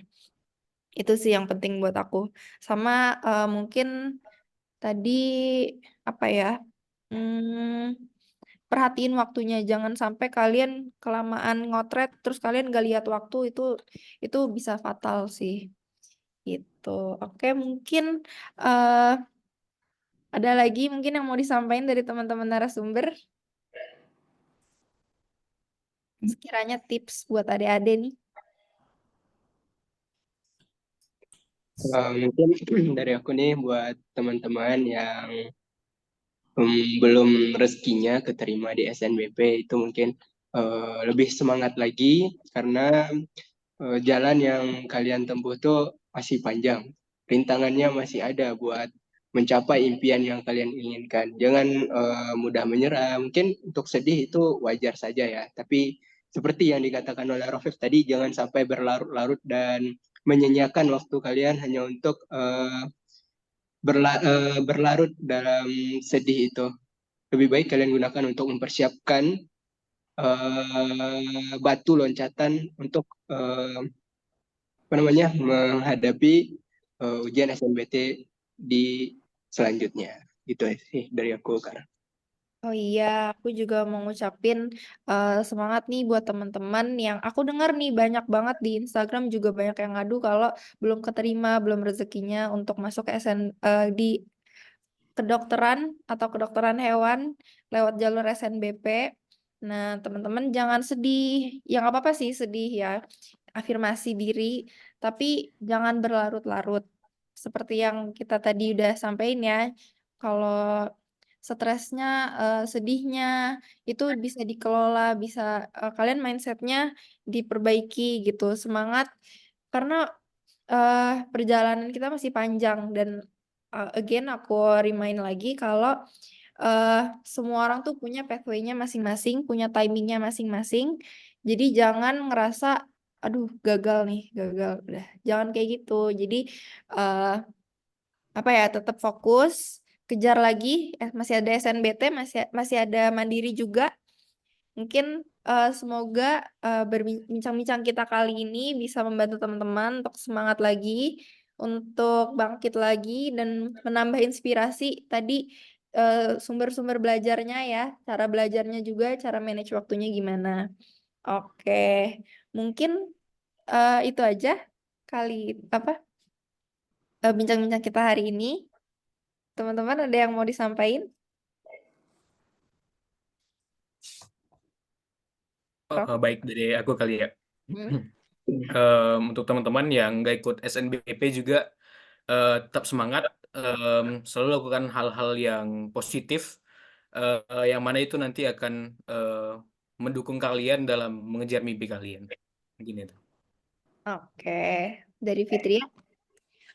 Itu sih yang penting buat aku. Sama mungkin tadi apa ya? Hmm, perhatiin waktunya, jangan sampai kalian kelamaan ngotret terus kalian gak lihat waktu, itu bisa fatal sih. Gitu. Oke, mungkin eh ada lagi mungkin yang mau disampaikan dari teman-teman narasumber. Sekiranya tips buat adik-adik nih. Mungkin dari aku nih buat teman-teman yang belum rezekinya keterima di SNBP itu mungkin lebih semangat lagi karena jalan yang kalian tempuh tuh masih panjang. Rintangannya masih ada buat mencapai impian yang kalian inginkan. Jangan mudah menyerah. Mungkin untuk sedih itu wajar saja ya. Tapi seperti yang dikatakan oleh Rofif tadi, jangan sampai berlarut-larut dan menyanyiakan waktu kalian hanya untuk berlarut dalam sedih itu. Lebih baik kalian gunakan untuk mempersiapkan batu loncatan untuk apa namanya menghadapi ujian SNBT di selanjutnya. Gitu sih dari aku kan. Oh iya, aku juga mau ngucapin semangat nih buat teman-teman yang aku dengar nih banyak banget di Instagram juga banyak yang ngadu kalau belum keterima, belum rezekinya untuk masuk di kedokteran atau kedokteran hewan lewat jalur SNBP. Nah, teman-teman jangan sedih. Ya nggak apa-apa sih sedih ya, afirmasi diri, tapi jangan berlarut-larut. Seperti yang kita tadi udah sampaikan ya, kalau stresnya, sedihnya itu bisa dikelola, bisa kalian mindsetnya diperbaiki gitu, semangat karena perjalanan kita masih panjang dan again aku remind lagi kalau eh semua orang tuh punya pathway-nya masing-masing, punya timingnya masing-masing. Jadi jangan ngerasa, aduh gagal nih, gagal. Udah, jangan kayak gitu. Jadi eh apa ya, tetap fokus, kejar lagi. Masih ada SNBT, masih ada Mandiri juga. Mungkin semoga berbincang-bincang kita kali ini bisa membantu teman-teman untuk semangat lagi, untuk bangkit lagi dan menambah inspirasi tadi sumber-sumber belajarnya ya, cara belajarnya juga, cara manage waktunya gimana. Oke, mungkin itu aja kali apa bincang-bincang kita hari ini. Teman-teman ada yang mau disampaikan? Baik dari aku kali ya. Hmm. Untuk teman-teman yang nggak ikut SNBP juga tetap semangat, selalu lakukan hal-hal yang positif, yang mana itu nanti akan mendukung kalian dalam mengejar mimpi kalian. Gini tuh. Oke, dari Fitria.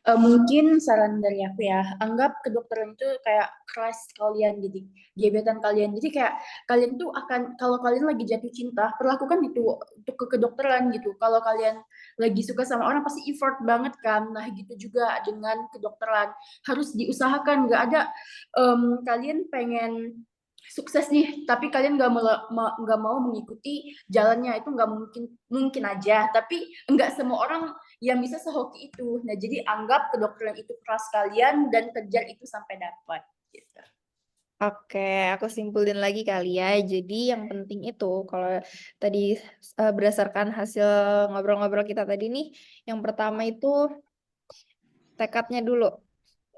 Mungkin saran dari aku ya, anggap kedokteran itu kayak kelas kalian, jadi gebetan kalian. Jadi kayak kalian tuh akan, kalau kalian lagi jatuh cinta, perlakukan itu untuk ke kedokteran gitu. Kalau kalian lagi suka sama orang pasti effort banget kan. Nah gitu juga dengan kedokteran, harus diusahakan. Nggak ada kalian pengen sukses nih, tapi kalian nggak mau mengikuti jalannya, itu nggak mungkin, mungkin aja. Tapi nggak semua orang yang bisa sehoki itu. Nah, jadi anggap kedokteran itu keras kalian dan kejar itu sampai dapat. Gitu. Oke, aku simpulin lagi kali ya. Jadi yang penting itu kalau tadi berdasarkan hasil ngobrol-ngobrol kita tadi nih, yang pertama itu tekadnya dulu.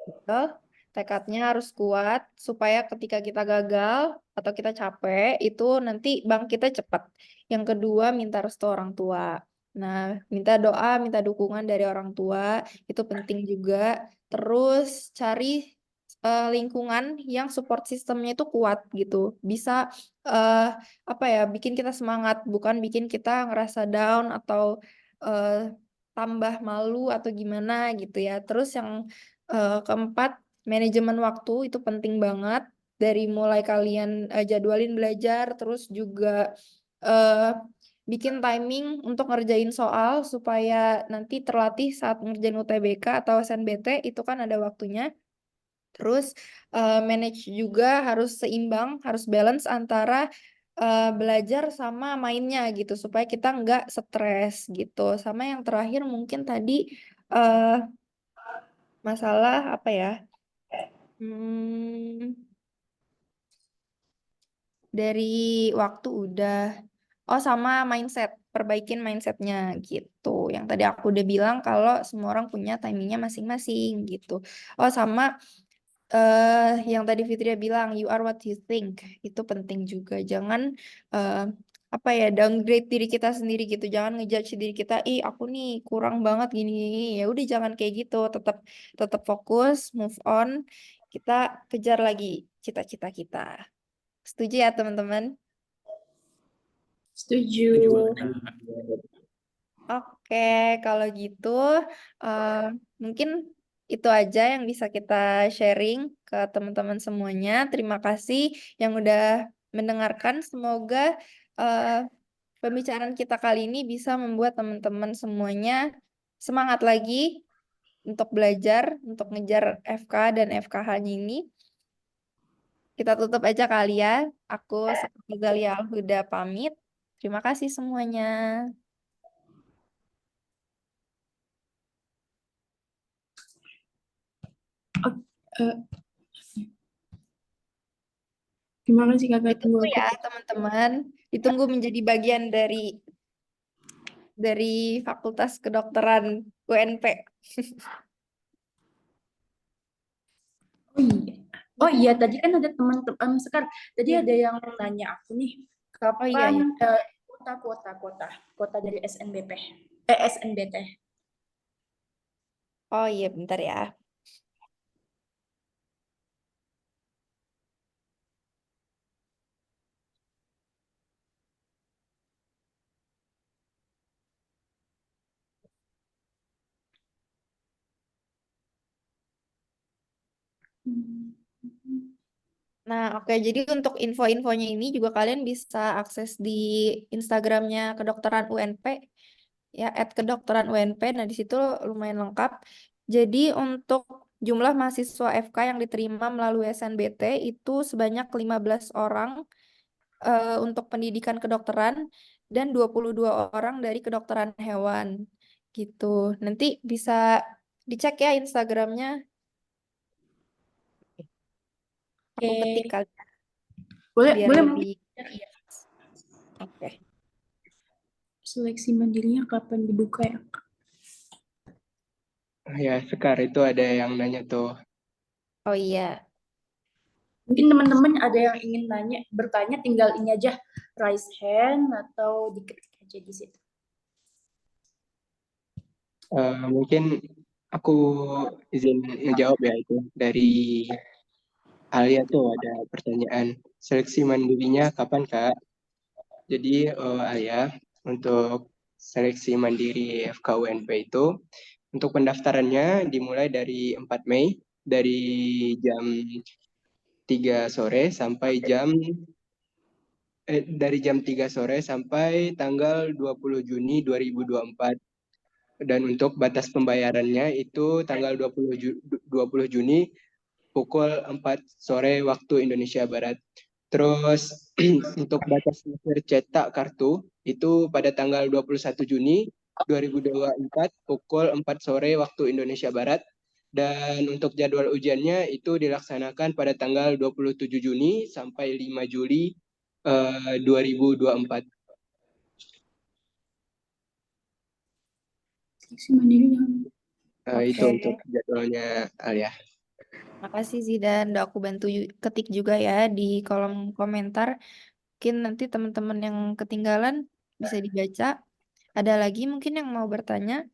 Betul. Tekadnya harus kuat supaya ketika kita gagal atau kita capek itu nanti bangkitnya cepat. Yang kedua, minta restu orang tua. Nah, minta doa, minta dukungan dari orang tua itu penting juga. Terus cari lingkungan yang support sistemnya itu kuat gitu. Bisa eh, apa ya, bikin kita semangat, bukan bikin kita ngerasa down atau eh, tambah malu atau gimana gitu ya. Terus yang keempat, manajemen waktu itu penting banget. Dari mulai kalian jadwalin belajar, terus juga eh, bikin timing untuk ngerjain soal supaya nanti terlatih saat ngerjain UTBK atau SNBT itu kan ada waktunya. Terus manage juga harus seimbang, harus balance antara belajar sama mainnya gitu supaya kita nggak stres gitu. Sama yang terakhir mungkin tadi eh, masalah apa ya? Hmm, dari waktu udah. Oh, sama mindset, perbaikin mindsetnya gitu. Yang tadi aku udah bilang kalau semua orang punya timingnya masing-masing gitu. Oh, sama yang tadi Fitria bilang, you are what you think. Itu penting juga. Jangan eh, apa ya, downgrade diri kita sendiri gitu. Jangan ngejudge diri kita, ih aku nih kurang banget gini, gini. Ya udah jangan kayak gitu. Tetap tetap fokus, move on. Kita kejar lagi cita-cita kita. Setuju ya teman-teman? Setuju. Setuju banget. Oke, kalau gitu eh, mungkin itu aja yang bisa kita sharing ke teman-teman semuanya. Terima kasih yang udah mendengarkan. Semoga eh, pembicaraan kita kali ini bisa membuat teman-teman semuanya semangat lagi untuk belajar, untuk ngejar FK dan FKH-nya ini. Kita tutup aja kali ya. Aku seperti Zalia Al-Huda pamit. Terima kasih semuanya. Eh, Terima kasih kakak, tunggu Ditunggu aku. ya teman-teman. Ditunggu menjadi bagian dari Fakultas Kedokteran UNP. Oh iya. Oh iya, tadi kan ada teman-teman Sekar. Tadi ada yang nanya aku nih, Oh iya kapan ya. kota dari SNBP, SNBT. Oh iya bentar ya. Nah, oke. Jadi untuk info-infonya ini juga kalian bisa akses di Instagramnya Kedokteran UNP ya, @kedokteran UNP. Nah, di situ lumayan lengkap. Jadi untuk jumlah mahasiswa FK yang diterima melalui SNBT itu sebanyak 15 orang untuk pendidikan kedokteran dan 22 orang dari kedokteran hewan gitu. Nanti bisa dicek ya Instagramnya. Aku ketik Oke. kali ya, Boleh, biar boleh lebih. mungkin Oke. seleksi mandirinya kapan dibuka ya? Ya, Sekar itu ada yang nanya tuh. Oh iya. Mungkin teman-teman ada yang ingin bertanya, tinggal ini aja, raise hand atau diketik aja di situ. Mungkin aku izin menjawab ya itu. Dari Alia tuh ada pertanyaan. Seleksi mandirinya kapan, Kak? Jadi Alia, untuk seleksi mandiri FKUNP itu Untuk pendaftarannya dimulai dari 4 Mei dari jam 3 sore sampai dari jam 3 sore sampai tanggal 20 Juni 2024. Dan untuk batas pembayarannya itu tanggal 20 Juni pukul 4 sore waktu Indonesia Barat. Terus untuk batas akhir cetak kartu itu pada tanggal 21 Juni 2024 pukul 4 sore waktu Indonesia Barat. Dan untuk jadwal ujiannya itu dilaksanakan pada tanggal 27 Juni sampai 5 Juli 2024. Seleksi mandiri yang Itu Oke. untuk jadwalnya Alia. Makasih Zidan, udah aku bantu ketik juga ya di kolom komentar. Mungkin nanti teman-teman yang ketinggalan bisa dibaca. Ada lagi mungkin yang mau bertanya?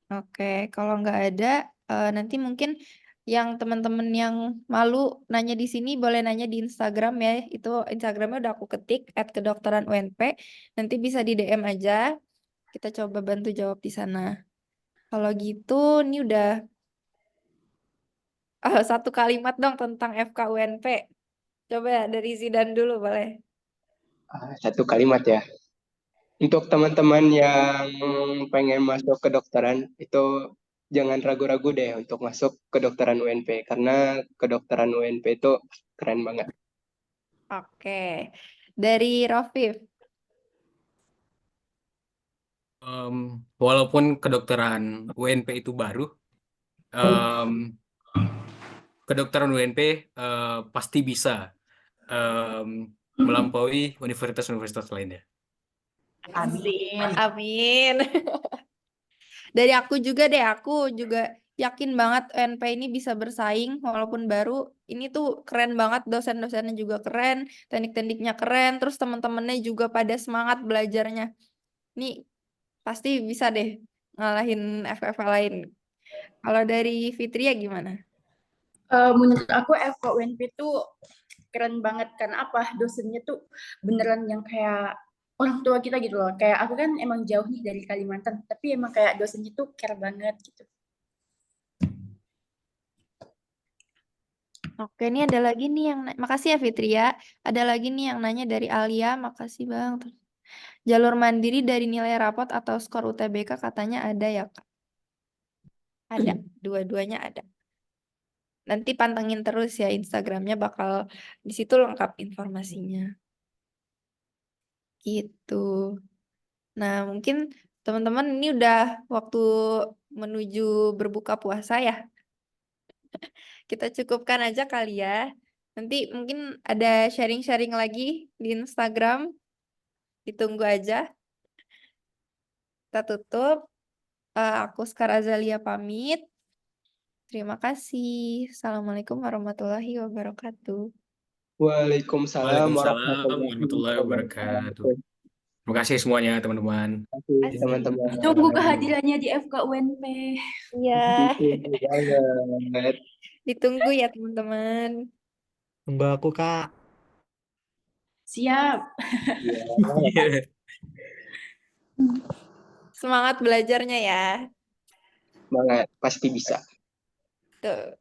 Oke, kalau nggak ada, nanti mungkin yang teman-teman yang malu nanya di sini boleh nanya di Instagram ya. Itu Instagramnya udah aku ketik @kedokteran_UNP. Nanti bisa di DM aja. Kita coba bantu jawab di sana. Kalau gitu, ini udah satu kalimat dong tentang FKUNP. Coba ya, dari Zidan dulu boleh. Satu kalimat ya. Untuk teman-teman yang pengen masuk kedokteran itu jangan ragu-ragu deh untuk masuk kedokteran UNP karena kedokteran UNP itu keren banget. Oke, dari Rofif. Walaupun kedokteran UNP itu baru, em, kedokteran UNP pasti bisa melampaui universitas-universitas lainnya. Amin. Amin. Dari aku juga deh, aku juga yakin banget UNP ini bisa bersaing walaupun baru. Ini tuh keren banget, dosen-dosennya juga keren, teknik-tekniknya keren, terus teman-temannya juga pada semangat belajarnya. Ini pasti bisa deh ngalahin FF lain. Kalau dari Fitria gimana? Menurut aku FKUNP tuh keren banget karena apa? Dosennya tuh beneran yang kayak orang tua kita gitu loh. Kayak aku kan emang jauh nih dari Kalimantan, tapi emang kayak dosennya tuh care banget gitu. Oke, ini ada lagi nih yang makasih ya Fitria. Ada lagi nih yang nanya dari Alia, makasih Bang. Jalur mandiri dari nilai rapot atau skor UTBK katanya ada ya, Kak? Ada, dua-duanya ada. Nanti pantengin terus ya Instagramnya, bakal di situ lengkap informasinya. Gitu. Nah, mungkin teman-teman ini udah waktu menuju berbuka puasa ya. Kita cukupkan aja kali ya. Nanti mungkin ada sharing-sharing lagi di Instagram. Ditunggu aja. Kita tutup. Aku Skar Azalia pamit. Terima kasih. Assalamualaikum warahmatullahi wabarakatuh. Waalaikumsalam Waalaikumsalam warahmatullahi warahmatullahi wabarakatuh. wabarakatuh. Terima kasih semuanya teman-teman. Terima kasih teman-teman. Tunggu kehadirannya di FKUNP. Iya, Ditunggu banget. ditunggu ya teman-teman. Tunggu aku, Kak. Siap. Iya. Semangat belajarnya ya. Banget, pasti bisa. Tuh.